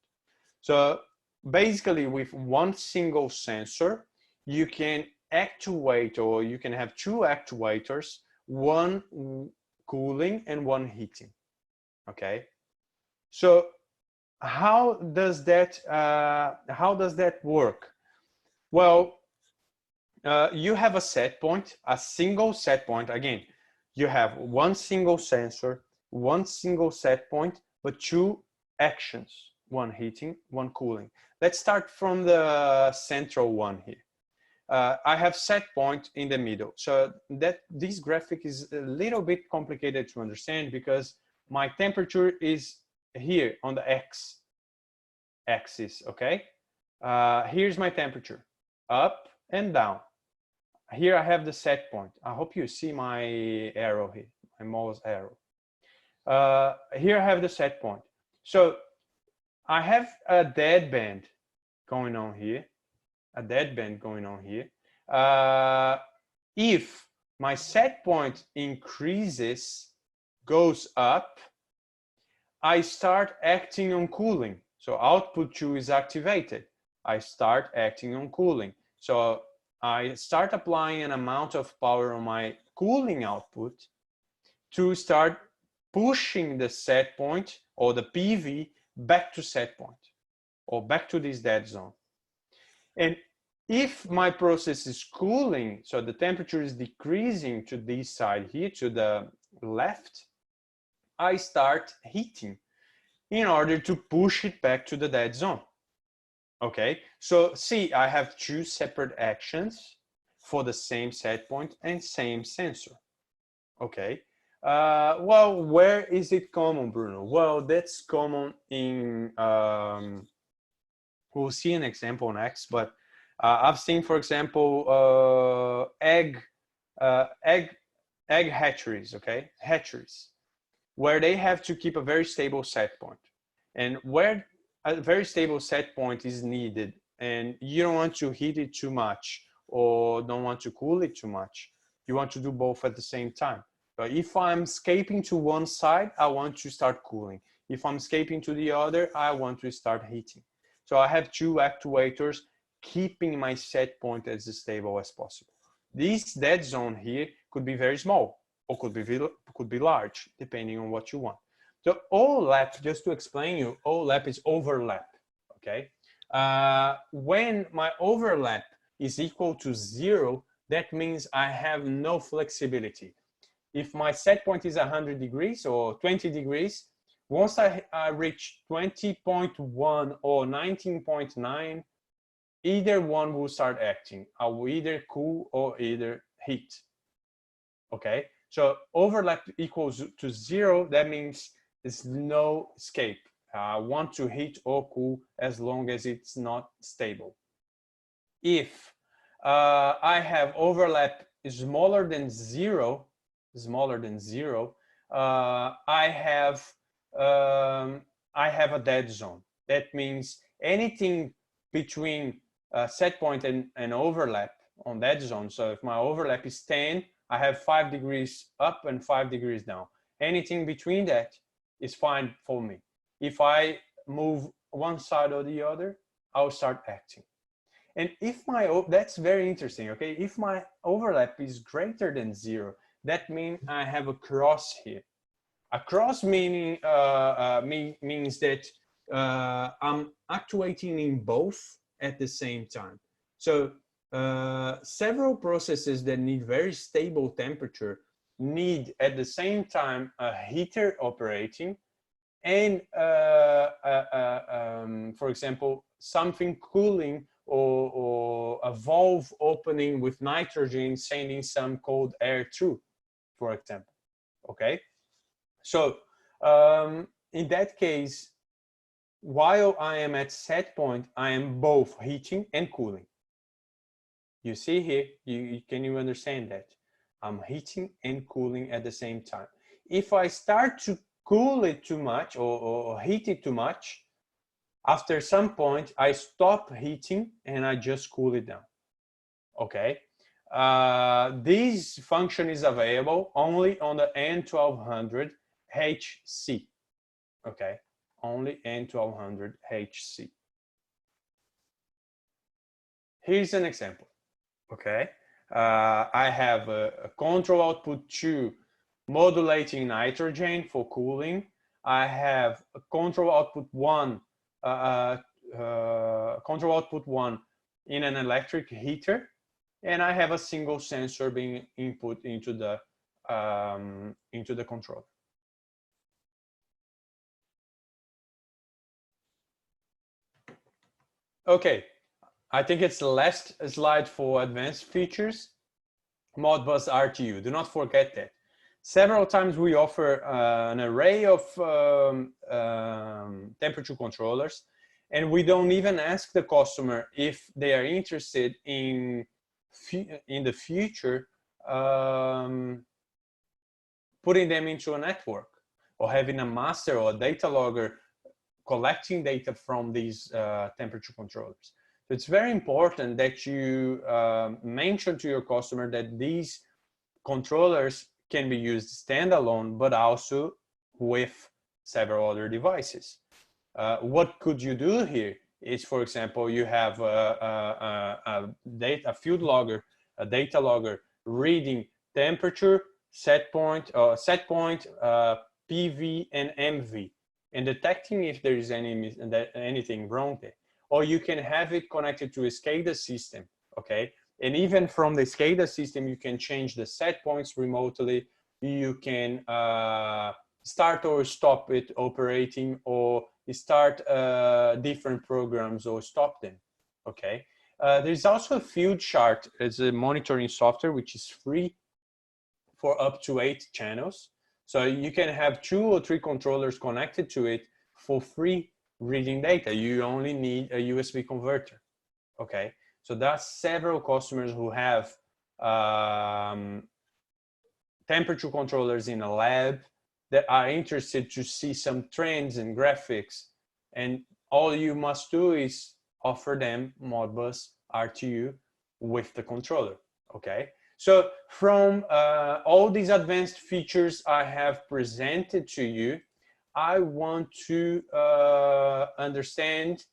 So basically, with one single sensor, you can actuate, or you can have two actuators, one cooling and one heating. Okay, so how does that work? Well, you have a set point, a single set point. Again, you have one single sensor, one single set point, but two actions, one heating, one cooling. Let's start from the central one here. I have set point in the middle. So that this graphic is a little bit complicated to understand because my temperature is here on the X axis, okay? Here's my temperature, up and down. Here I have the set point. I hope you see my arrow here, my mouse arrow. Here I have the set point. So I have a dead band going on here, if my set point increases, goes up, I start acting on cooling. So output 2 is activated. I start acting on cooling. So I start applying an amount of power on my cooling output to start pushing the set point or the PV back to set point or back to this dead zone. And if my process is cooling, so the temperature is decreasing to this side here, to the left, I start heating in order to push it back to the dead zone. Okay, so see, I have two separate actions for the same set point and same sensor. Okay, well, where is it common, Bruno? Well, that's common in, we'll see an example next, but I've seen, for example, egg hatcheries, okay, hatcheries, where they have to keep a very stable set point, and where a very stable set point is needed, and you don't want to heat it too much or don't want to cool it too much. You want to do both at the same time. But if I'm escaping to one side, I want to start cooling. If I'm escaping to the other, I want to start heating. So I have two actuators keeping my set point as stable as possible. This dead zone here could be very small or could be large, depending on what you want. So overlap, just to explain you, overlap is overlap, okay? When my overlap is equal to 0, that means I have no flexibility. If my set point is 100 degrees or 20 degrees, once I reach 20.1 or 19.9, either one will start acting. I will either cool or either heat, okay? So overlap equals to 0, that means there's no escape. I want to heat or cool as long as it's not stable. If I have overlap smaller than 0, I have a dead zone. That means anything between set point and overlap on dead zone. So if my overlap is 10, I have 5 degrees up and 5 degrees down. Anything between that is fine for me. If I move one side or the other, I'll start acting. And if that's very interesting, okay? If my overlap is greater than 0, that means I have a cross here. A cross meaning means that I'm actuating in both at the same time. So several processes that need very stable temperature need at the same time a heater operating and for example, something cooling or a valve opening with nitrogen sending some cold air through, for example. Okay, so in that case, while I am at set point, I am both heating and cooling. You see here, can you understand that? I'm heating and cooling at the same time. If I start to cool it too much or heat it too much, after some point, I stop heating and I just cool it down. Okay. This function is available only on the N1200 HC. Okay. Only N1200 HC. Here's an example. Okay. I have a control output 2 modulating nitrogen for cooling. I have a control output 1 in an electric heater, and I have a single sensor being input into the controller. Okay, I think it's the last slide for advanced features. Modbus RTU. Do not forget that. Several times we offer an array of temperature controllers, and we don't even ask the customer if they are interested in the future putting them into a network or having a master or a data logger collecting data from these temperature controllers. So it's very important that you mention to your customer that these controllers can be used standalone, but also with several other devices. What could you do here is, for example, you have a field logger, a data logger reading temperature, set point, PV and MV, and detecting if there is anything wrong there. Or you can have it connected to a SCADA system, okay? And even from the SCADA system, you can change the set points remotely. You can start or stop it operating, or start different programs or stop them, okay? There's also a field chart as a monitoring software, which is free for up to 8 channels. So you can have 2 or 3 controllers connected to it for free reading data. You only need a USB converter, okay? So that's several customers who have temperature controllers in a lab that are interested to see some trends and graphics. And all you must do is offer them Modbus RTU with the controller, okay? So from all these advanced features I have presented to you, I want to understand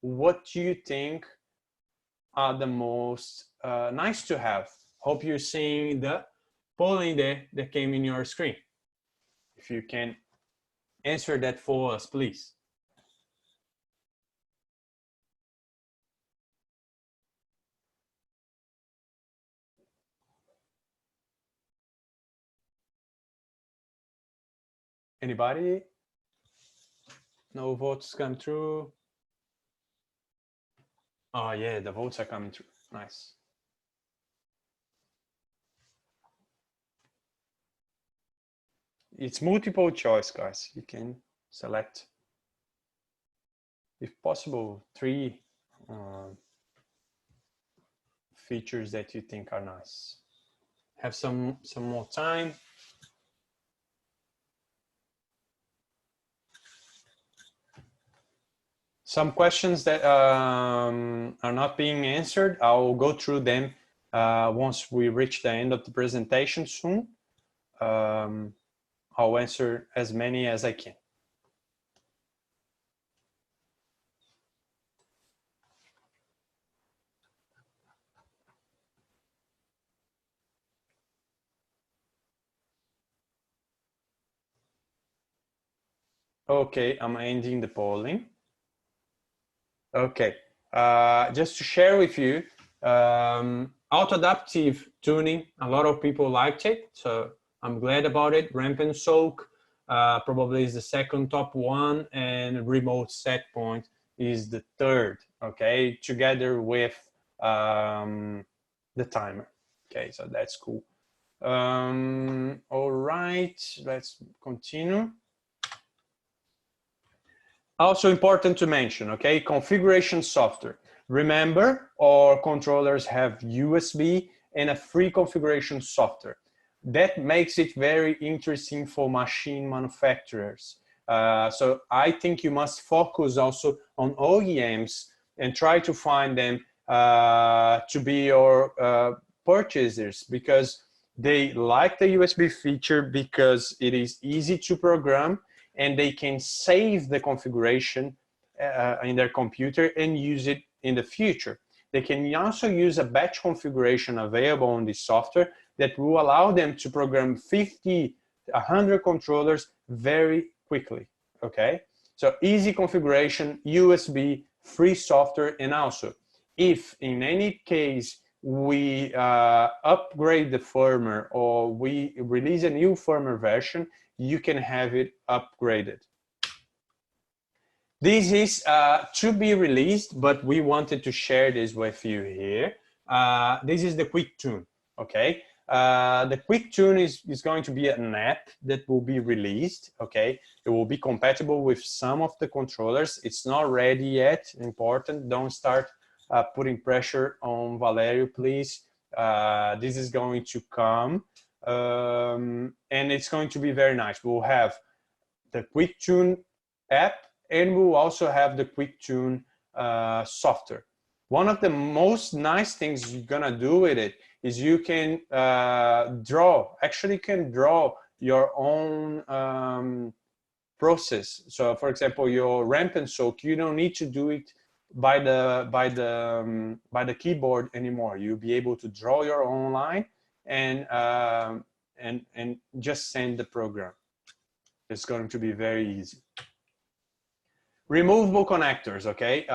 what you think are the most nice to have. Hope you're seeing the polling there that came in your screen. If you can answer that for us, please. Anybody? No votes come through. Oh yeah, the votes are coming through. Nice. It's multiple choice, guys. You can select, if possible, 3 features that you think are nice. Have some more time. Some questions that are not being answered, I'll go through them once we reach the end of the presentation soon. I'll answer as many as I can. Okay, I'm ending the polling. Okay, just to share with you, Auto-adaptive tuning, a lot of people liked it, so I'm glad about it. Ramp and soak probably is the second top one, and remote set point is the third, okay, together with the timer. Okay, so that's cool. All right, let's continue. Also important to mention, okay, configuration software. Remember, our controllers have USB and a free configuration software. That makes it very interesting for machine manufacturers. So I think you must focus also on OEMs and try to find them to be your purchasers, because they like the USB feature because it is easy to program, and they can save the configuration in their computer and use it in the future. They can also use a batch configuration available on this software that will allow them to program 50, 100 controllers very quickly, okay? So easy configuration, USB, free software, and also if in any case we upgrade the firmware or we release a new firmware version, you can have it upgraded. This is to be released, but we wanted to share this with you here. This is the quick tune, okay? The quick tune is going to be an app that will be released, okay? It will be compatible with some of the controllers. It's not ready yet, important. Don't start putting pressure on Valerio, please. This is going to come. And it's going to be very nice. We'll have the quick tune app, and we'll also have the quick tune software. One of the most nice things you're gonna do with it is you can draw your own process. So for example, your ramp and soak, you don't need to do it by the keyboard anymore. You'll be able to draw your own line and just send the program. It's going to be very easy. Removable connectors, okay?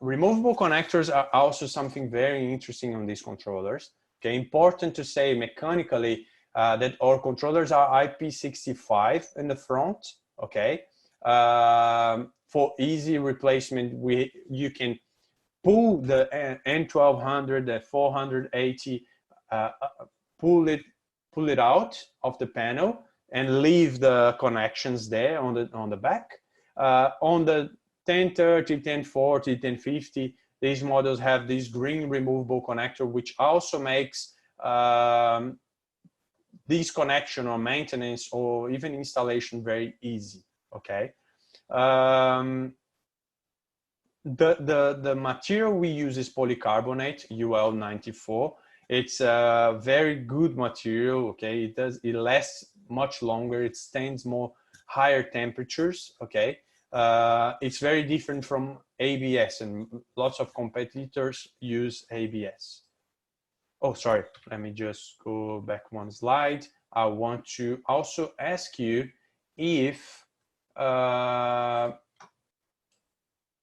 Removable connectors are also something very interesting on these controllers. Okay, important to say mechanically that our controllers are IP65 in the front, okay? For easy replacement, you can pull the N1200, the 480, pull it out of the panel and leave the connections there on the back. On the 1030, 1040, 1050, these models have this green removable connector, which also makes this connection or maintenance or even installation very easy, okay? The material we use is polycarbonate, UL94. It's a very good material, okay? It lasts much longer, it stands more higher temperatures, okay? It's very different from ABS, and lots of competitors use ABS. Oh, sorry, let me just go back one slide. I want to also ask you if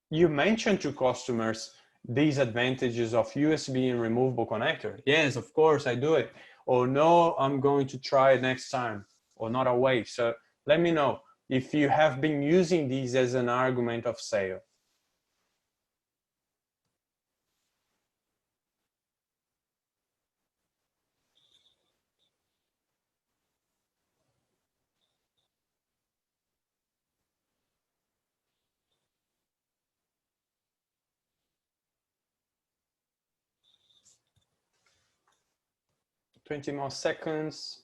you mentioned to customers these advantages of USB and removable connector. Yes, of course I do it. Or no, I'm going to try it next time, or not away. So let me know if you have been using these as an argument of sale. Twenty more seconds.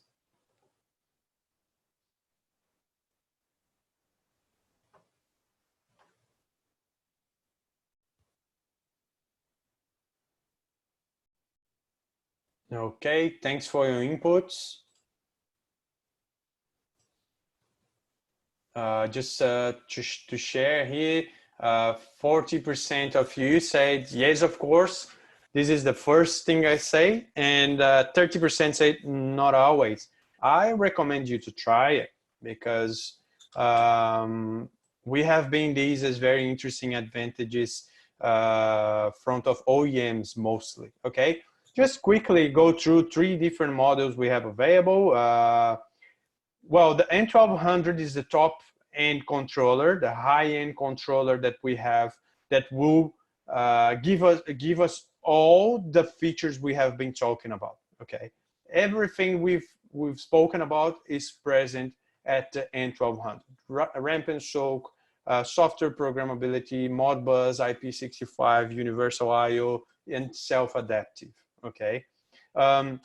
Okay, thanks for your inputs. Just to share here, 40% of you said yes, of course. This is the first thing I say, and 30% said not always. I recommend you to try it because we have been these as very interesting advantages front of OEMs mostly. Okay, just quickly go through 3 different models we have available. Well, the N1200 is the top end controller, the high end controller that we have, that will give us all the features we have been talking about. Okay, everything we've spoken about is present at the N1200. Ramp and soak, software programmability, Modbus, IP65, universal I/O, and self-adaptive. Okay, the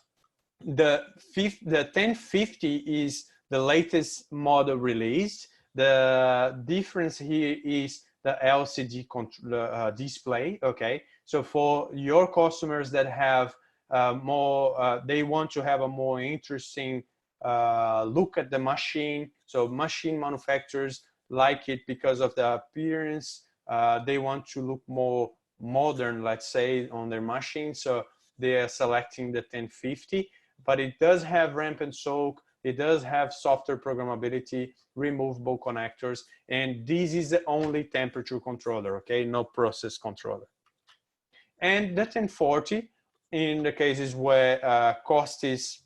1050 is the latest model released. The difference here is the LCD display. Okay, so for your customers that have they want to have a more interesting look at the machine. So machine manufacturers like it because of the appearance. They want to look more modern, let's say, on their machine. So they are selecting the 1050, but it does have ramp and soak. It does have software programmability, removable connectors, and this is the only temperature controller, okay? No process controller. And the 1040, in the cases where cost is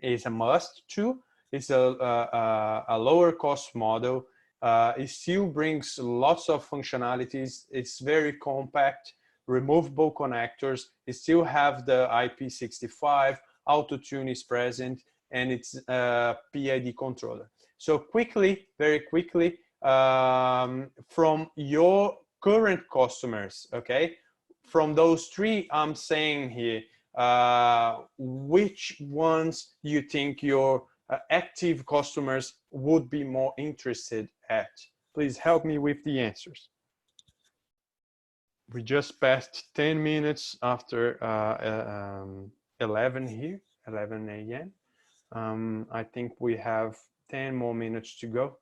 a must too, it's a lower cost model. It still brings lots of functionalities. It's very compact, removable connectors. It still have the IP65, auto tune is present, and it's a PID controller. So quickly, very quickly, from your current customers, okay, from those 3 I'm saying here, which ones you think your active customers would be more interested at? Please help me with the answers. We just passed 10 minutes after 11 here, 11 a.m. I think we have 10 more minutes to go.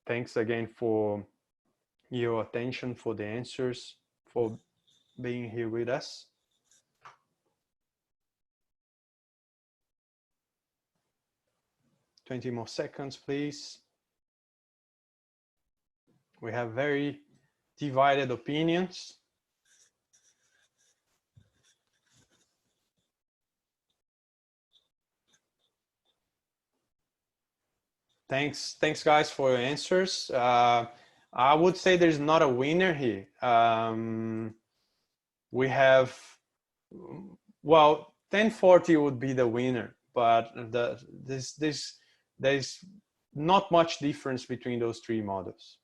Thanks again for your attention, for the answers, for being here with us. Twenty more seconds, please. We have very divided opinions. Thanks guys for your answers. I would say there's not a winner here. We have, well, 1040 would be the winner, but there's not much difference between those 3 models.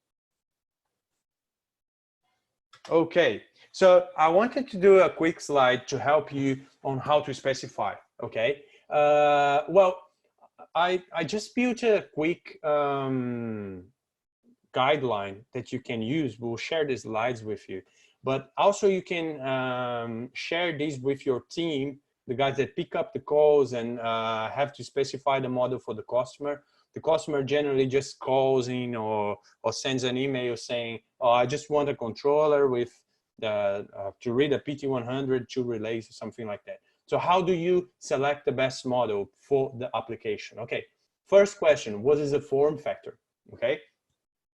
Okay, so I wanted to do a quick slide to help you on how to specify. Okay, well, I just built a quick guideline that you can use. We'll share the slides with you, but also you can share this with your team, the guys that pick up the calls and have to specify the model for the customer. The customer generally just calls in or sends an email saying, oh, I just want a controller with the to read a PT100, 2 relays or something like that. So how do you select the best model for the application? Okay, first question, what is the form factor? Okay,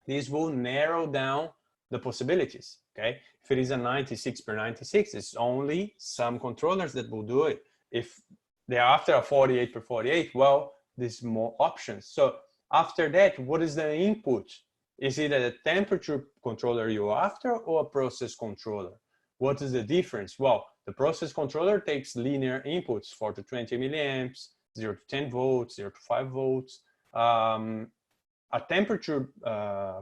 this will narrow down the possibilities. Okay, if it is a 96x96, it's only some controllers that will do it. If they're after a 48x48, well, there's more options. So after that, what is the input? Is it a temperature controller you're after or a process controller? What is the difference? Well, the process controller takes linear inputs, 4 to 20 milliamps, 0 to 10 volts, 0 to 5 volts. A temperature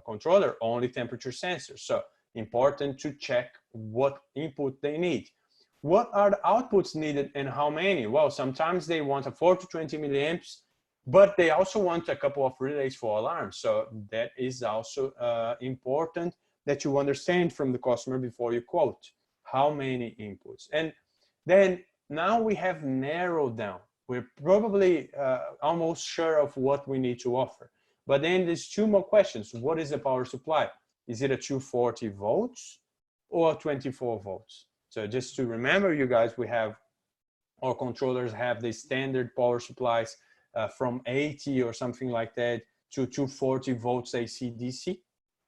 controller, only temperature sensors. So important to check what input they need. What are the outputs needed and how many? Well, sometimes they want a 4 to 20 milliamps, but they also want a couple of relays for alarms. So that is also important that you understand from the customer before you quote how many inputs. And then now we have narrowed down. We're probably almost sure of what we need to offer. But then there's 2 more questions. What is the power supply? Is it a 240 volts or 24 volts? So just to remember, you guys, we have, our controllers have the standard power supplies from 80 or something like that to 240 volts AC DC.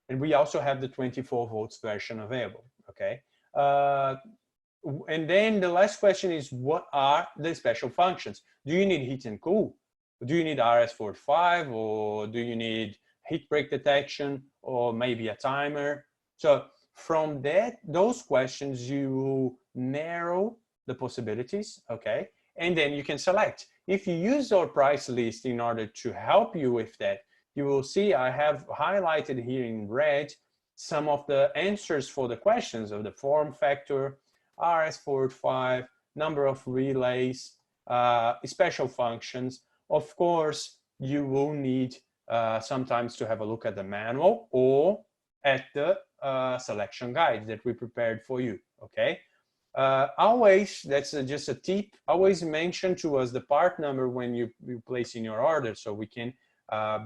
And we also have the 24 volts version available, okay? And then the last question is, what are the special functions? Do you need heat and cool? Do you need RS-45, or do you need heat break detection, or maybe a timer? So from those questions, you narrow the possibilities, okay? And then you can select. If you use our price list in order to help you with that, you will see I have highlighted here in red some of the answers for the questions of the form factor, RS-45, number of relays, special functions. Of course, you will need sometimes to have a look at the manual or at the selection guide that we prepared for you, okay? Always, that's just a tip, always mention to us the part number when you place in your order so we can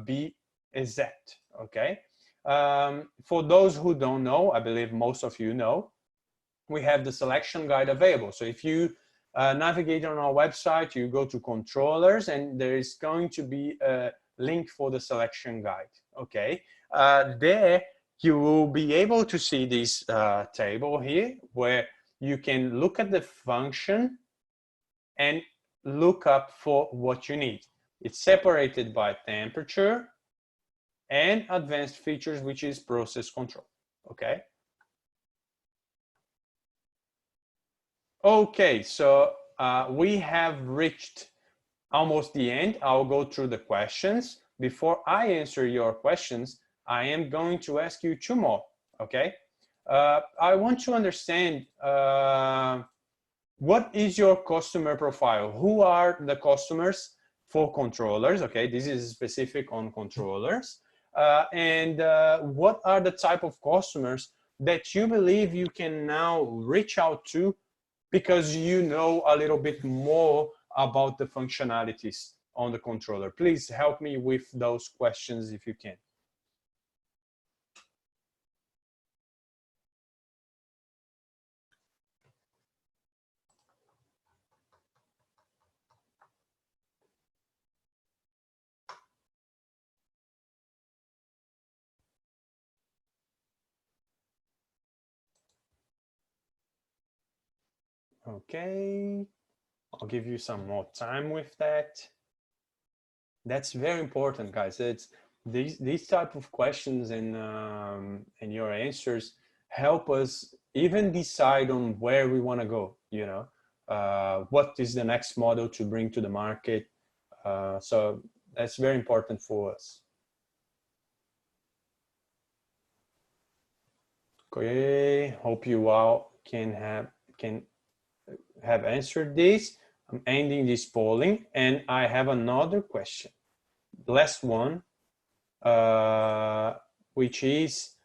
be exact, okay? For those who don't know, I believe most of you know, we have the selection guide available. So if you navigate on our website, you go to controllers, and there is going to be a link for the selection guide, okay? There you will be able to see this table here where you can look at the function and look up for what you need. It's separated by temperature and advanced features, which is process control, okay? Okay, so we have reached almost the end. I'll go through the questions. Before I answer your questions, I am going to ask you two more, okay? I want to understand what is your customer profile? Who are the customers for controllers? Okay, this is specific on controllers. And what are the type of customers that you believe you can now reach out to because you know a little bit more about the functionalities on the controller? Please help me with those questions if you can. Okay, I'll give you some more time with that. That's very important, guys. It's these type of questions and your answers help us even decide on where we want to go, you know, what is the next model to bring to the market. So that's very important for us. Okay, hope you all can have answered this. I'm ending this polling, and I have another question. The last one, which is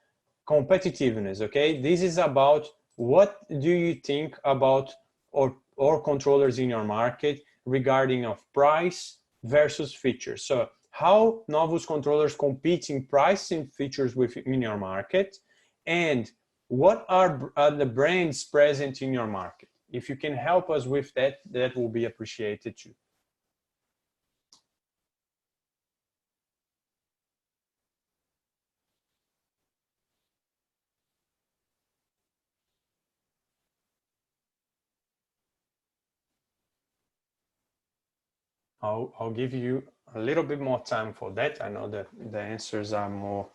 competitiveness, okay? This is about what do you think about or controllers in your market regarding of price versus features. So how Novus controllers compete in price and features within your market, and what are the brands present in your market? If you can help us with that, that will be appreciated too. I'll give you a little bit more time for that. I know that the answers are more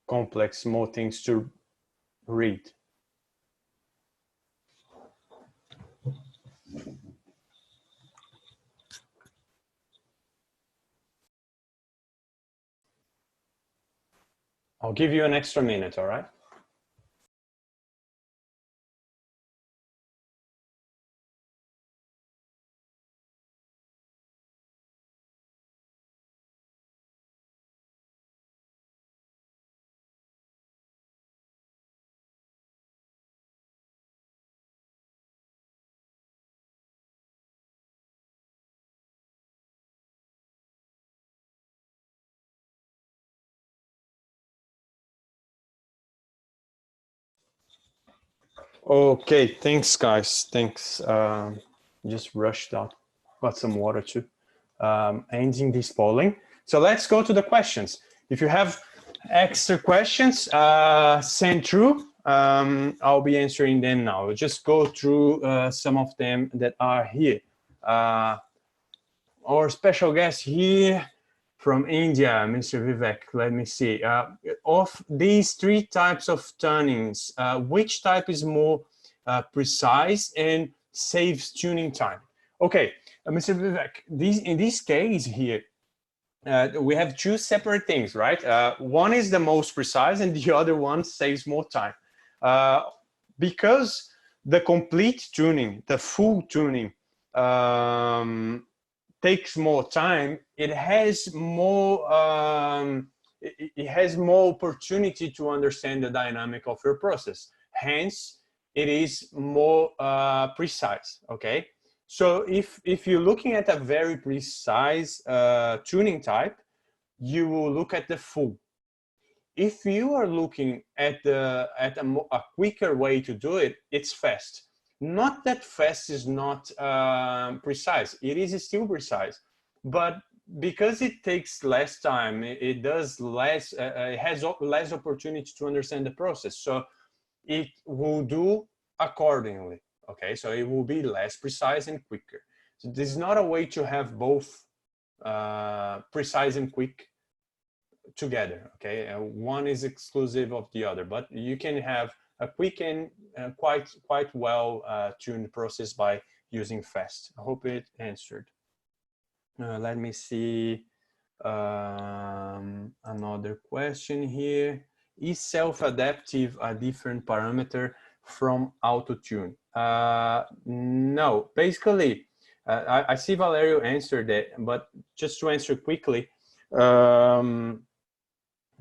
complex, more things to read. I'll give you an extra minute, all right? Okay, thanks guys, thanks. Just rushed out, got some water too. Ending this polling. So let's go to the questions. If you have extra questions sent through. I'll be answering them now. I'll just go through some of them that are here. Our special guest here from India, Mr. Vivek, let me see. Of these three types of turnings, which type is more precise and saves tuning time? Okay, Mr. Vivek, in this case here, we have two separate things, right? One is the most precise and the other one saves more time. Because the complete tuning, the full tuning, takes more time, it has more opportunity to understand the dynamic of your process. Hence, it is more precise, okay? So if you're looking at a very precise tuning type, you will look at the full. If you are looking at a quicker way to do it, it's fast. Not that fast is not precise. It is still precise, but because it takes less time, it does less. It has less opportunity to understand the process, so it will do accordingly. Okay, so it will be less precise and quicker. So this is not a way to have both precise and quick together. Okay, one is exclusive of the other, but you can have a quick and quite well tuned process by using fast. I hope it answered. Let me see another question here. Is self-adaptive a different parameter from auto-tune? No, basically, I see Valerio answered that, but just to answer quickly,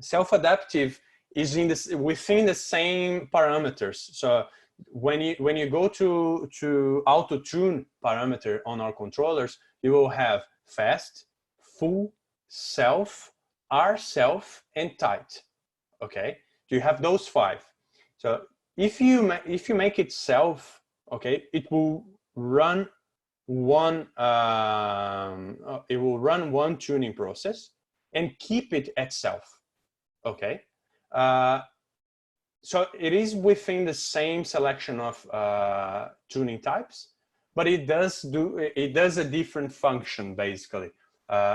self-adaptive is within the same parameters. So when you go to auto-tune parameter on our controllers, you will have fast, full, self, R self, and tight. Okay, you have those five. So if you make it self, okay, it will run one tuning process and keep it at self. Okay, so it is within the same selection of tuning types, but it does a different function basically.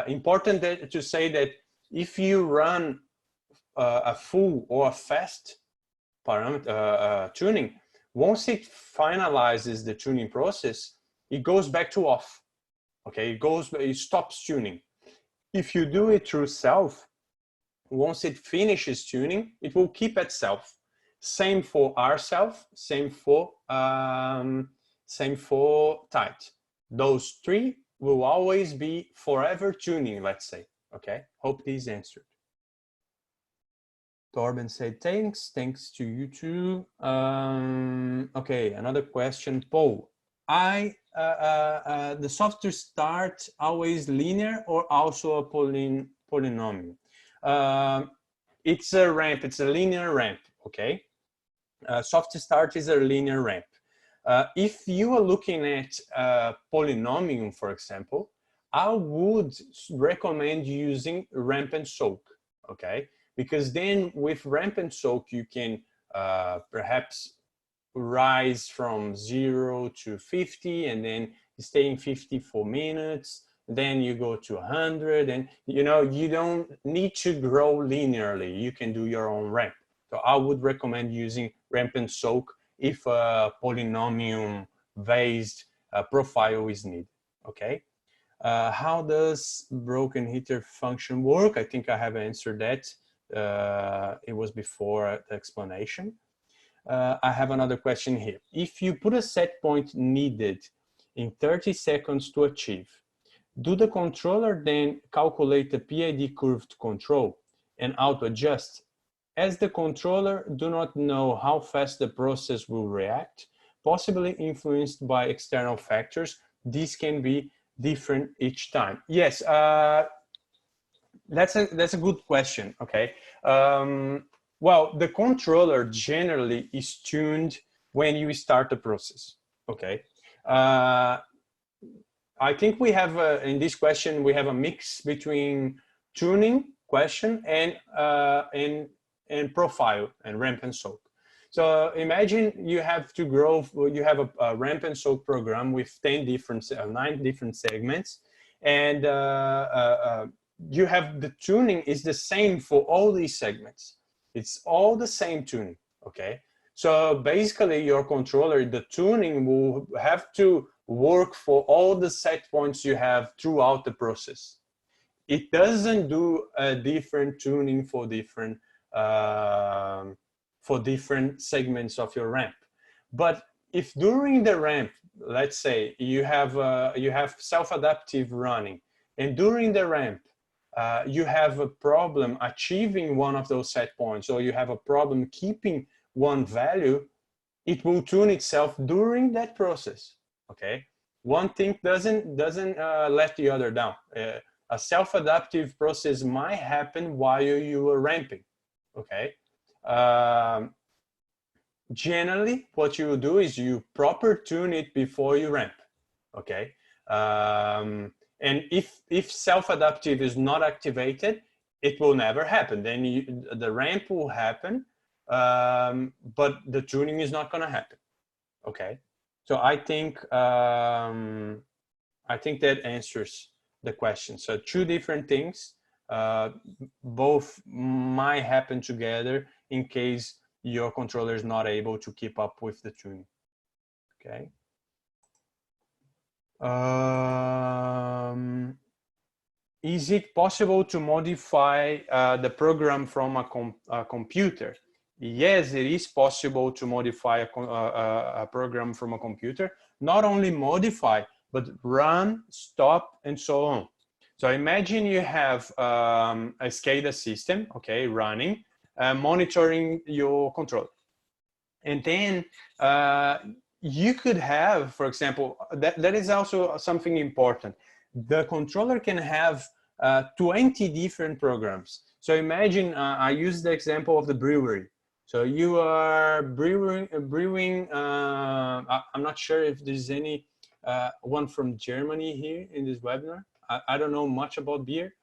Important to say that if you run a full or a fast parameter tuning, once it finalizes the tuning process, it goes back to off. Okay, it stops tuning. If you do it through self, once it finishes tuning, it will keep at self. Same for R self, same for tight. Those three will always be forever tuning, let's say. Okay, hope this answered. Torben said thanks to you too. Okay, another question, Paul. The software start always linear or also a polynomial? It's a ramp, it's a linear ramp, okay? Software start is a linear ramp. If you are looking at polynomial, for example, I would recommend using ramp and soak, okay? Because then with ramp and soak, you can perhaps rise from 0 to 50 and then stay in 50 for minutes. Then you go to 100 and you don't need to grow linearly. You can do your own ramp. So I would recommend using ramp and soak if a polynomial based profile is needed, okay? How does broken heater function work? I think I have answered that. It was before the explanation. I have another question here. If you put a set point needed in 30 seconds to achieve, do the controller then calculate the PID curve to control and auto-adjust? As the controller do not know how fast the process will react, possibly influenced by external factors, this can be different each time. Yes, that's a good question, okay? Well, the controller generally is tuned when you start the process, okay? I think we have, in this question, we have a mix between tuning question, and profile and ramp and soak. So imagine you have to grow, you have a ramp and soak program with 9 different segments, and you have the tuning is the same for all these segments. It's all the same tuning, okay? So basically your controller, the tuning will have to work for all the set points you have throughout the process. It doesn't do a different tuning for different segments of your ramp. But if during the ramp, let's say you have self-adaptive running, and during the ramp you have a problem achieving one of those set points, or you have a problem keeping one value, it will tune itself during that process. Okay, one thing doesn't let the other down. A self-adaptive process might happen while you are ramping. Okay. Generally, what you do is you proper tune it before you ramp. Okay. And if self-adaptive is not activated, it will never happen. Then the ramp will happen, but the tuning is not going to happen. Okay. So I think that answers the question. So 2 different things, both might happen together in case your controller is not able to keep up with the tuning. Okay. Is it possible to modify the program from a computer? Yes, it is possible to modify a program from a computer. Not only modify, but run, stop, and so on. So imagine you have a SCADA system, okay, running, monitoring your controller. And then you could have, for example, that is also something important. The controller can have 20 different programs. So imagine, I use the example of the brewery. So you are brewing, I'm not sure if there's any one from Germany here in this webinar. I don't know much about beer.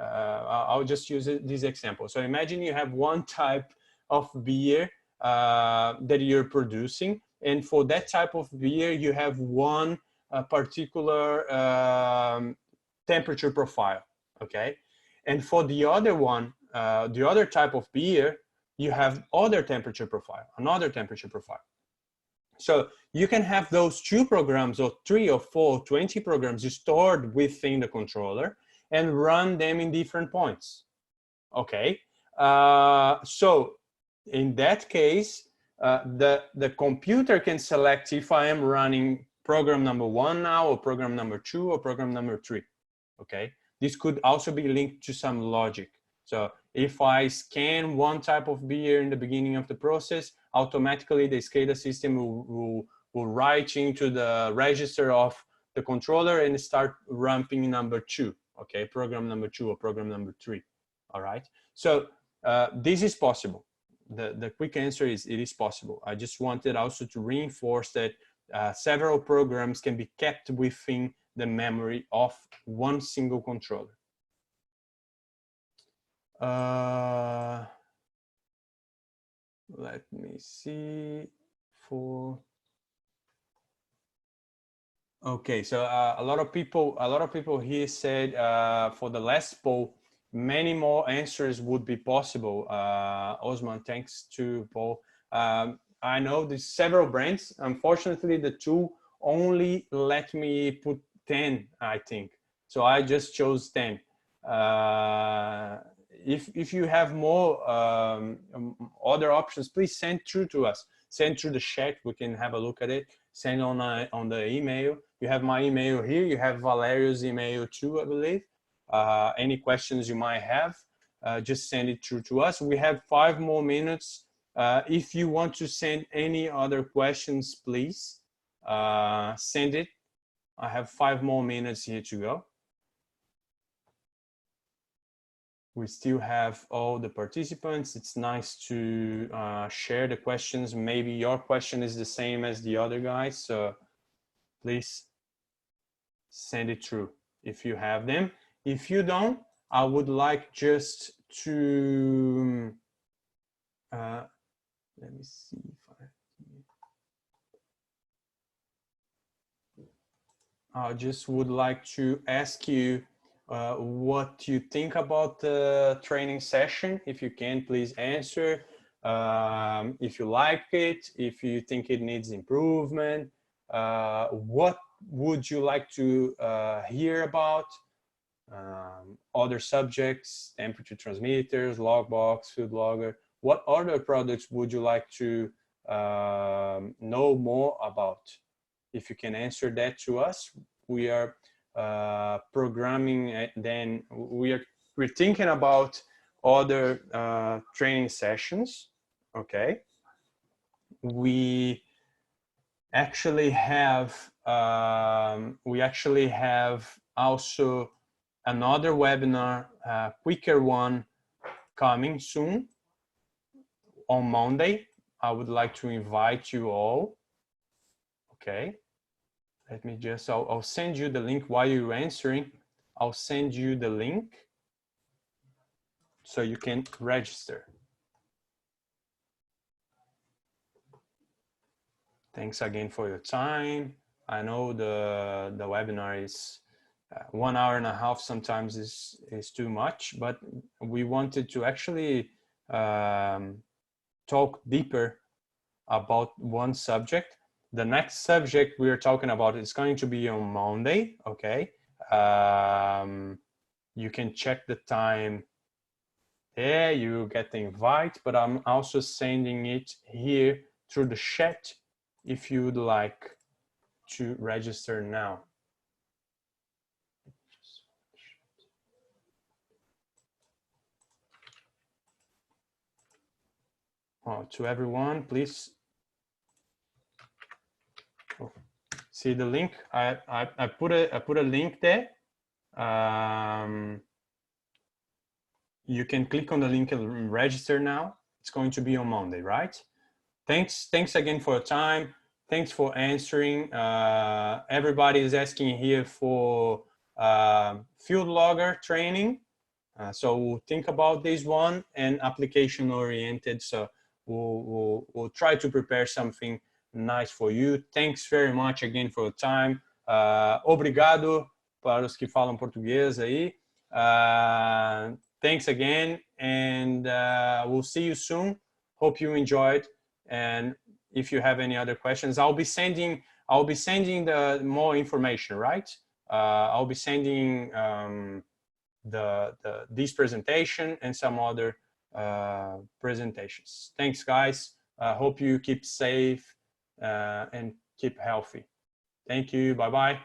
I'll just use this example. So imagine you have one type of beer that you're producing, and for that type of beer you have one particular temperature profile, okay? And for the other one, the other type of beer, you have other temperature profile, another temperature profile. So you can have those 2 programs, or 3 or 4, 20 programs stored within the controller and run them in different points. Okay, so in that case, the computer can select if I am running program number 1 now, or program number 2, or program number 3. Okay, this could also be linked to some logic. So if I scan one type of beer in the beginning of the process, automatically the SCADA system will write into the register of the controller and start ramping number 2. Okay, program number 2 or program number 3. All right. So this is possible. The quick answer is it is possible. I just wanted also to reinforce that several programs can be kept within the memory of one single controller. Let me see for. Okay, so a lot of people here said for the last poll, many more answers would be possible. Osman, thanks to Paul. I know there's several brands. Unfortunately, the tool only let me put 10, I think. So I just chose 10. If you have more other options, please send through to us. Send through the chat. We can have a look at it. Send on the email. You have my email here. You have Valerio's email too, I believe. Any questions you might have, just send it through to us. We have 5 more minutes. If you want to send any other questions, please send it. I have 5 more minutes here to go. We still have all the participants. It's nice to share the questions. Maybe your question is the same as the other guys, so please send it through if you have them. If you don't, I would like just to, let me see if I just would like to ask you what you think about the training session. If you can, please answer. If you like it, if you think it needs improvement, what would you like to hear about? Other subjects, temperature transmitters, logbox, field logger. What other products would you like to know more about? If you can answer that to us, we are programming. Then we're thinking about other training sessions. Okay, we actually have also another webinar, quicker one, coming soon on Monday. I would like to invite you all. Okay, let me just, I'll send you the link while you're answering. I'll send you the link so you can register. Thanks again for your time. I know the webinar is 1 hour and a half, sometimes is too much, but we wanted to actually talk deeper about one subject. The next subject we're talking about is going to be on Monday, okay? You can check the time there, you get the invite, but I'm also sending it here through the chat if you would like to register now. To everyone, please see the link. I put a link there. You can click on the link and register now. It's going to be on Monday, right? Thanks again for your time. Thanks for answering. Everybody is asking here for field logger training. So think about this one, and application oriented. So we'll try to prepare something nice for you. Thanks very much again for your time. Obrigado para os que falam português aí. Thanks again, and we'll see you soon. Hope you enjoyed. And if you have any other questions, I'll be sending the more information, right? I'll be sending this presentation and some other presentations. Thanks, guys. Hope you keep safe and keep healthy. Thank you. Bye-bye.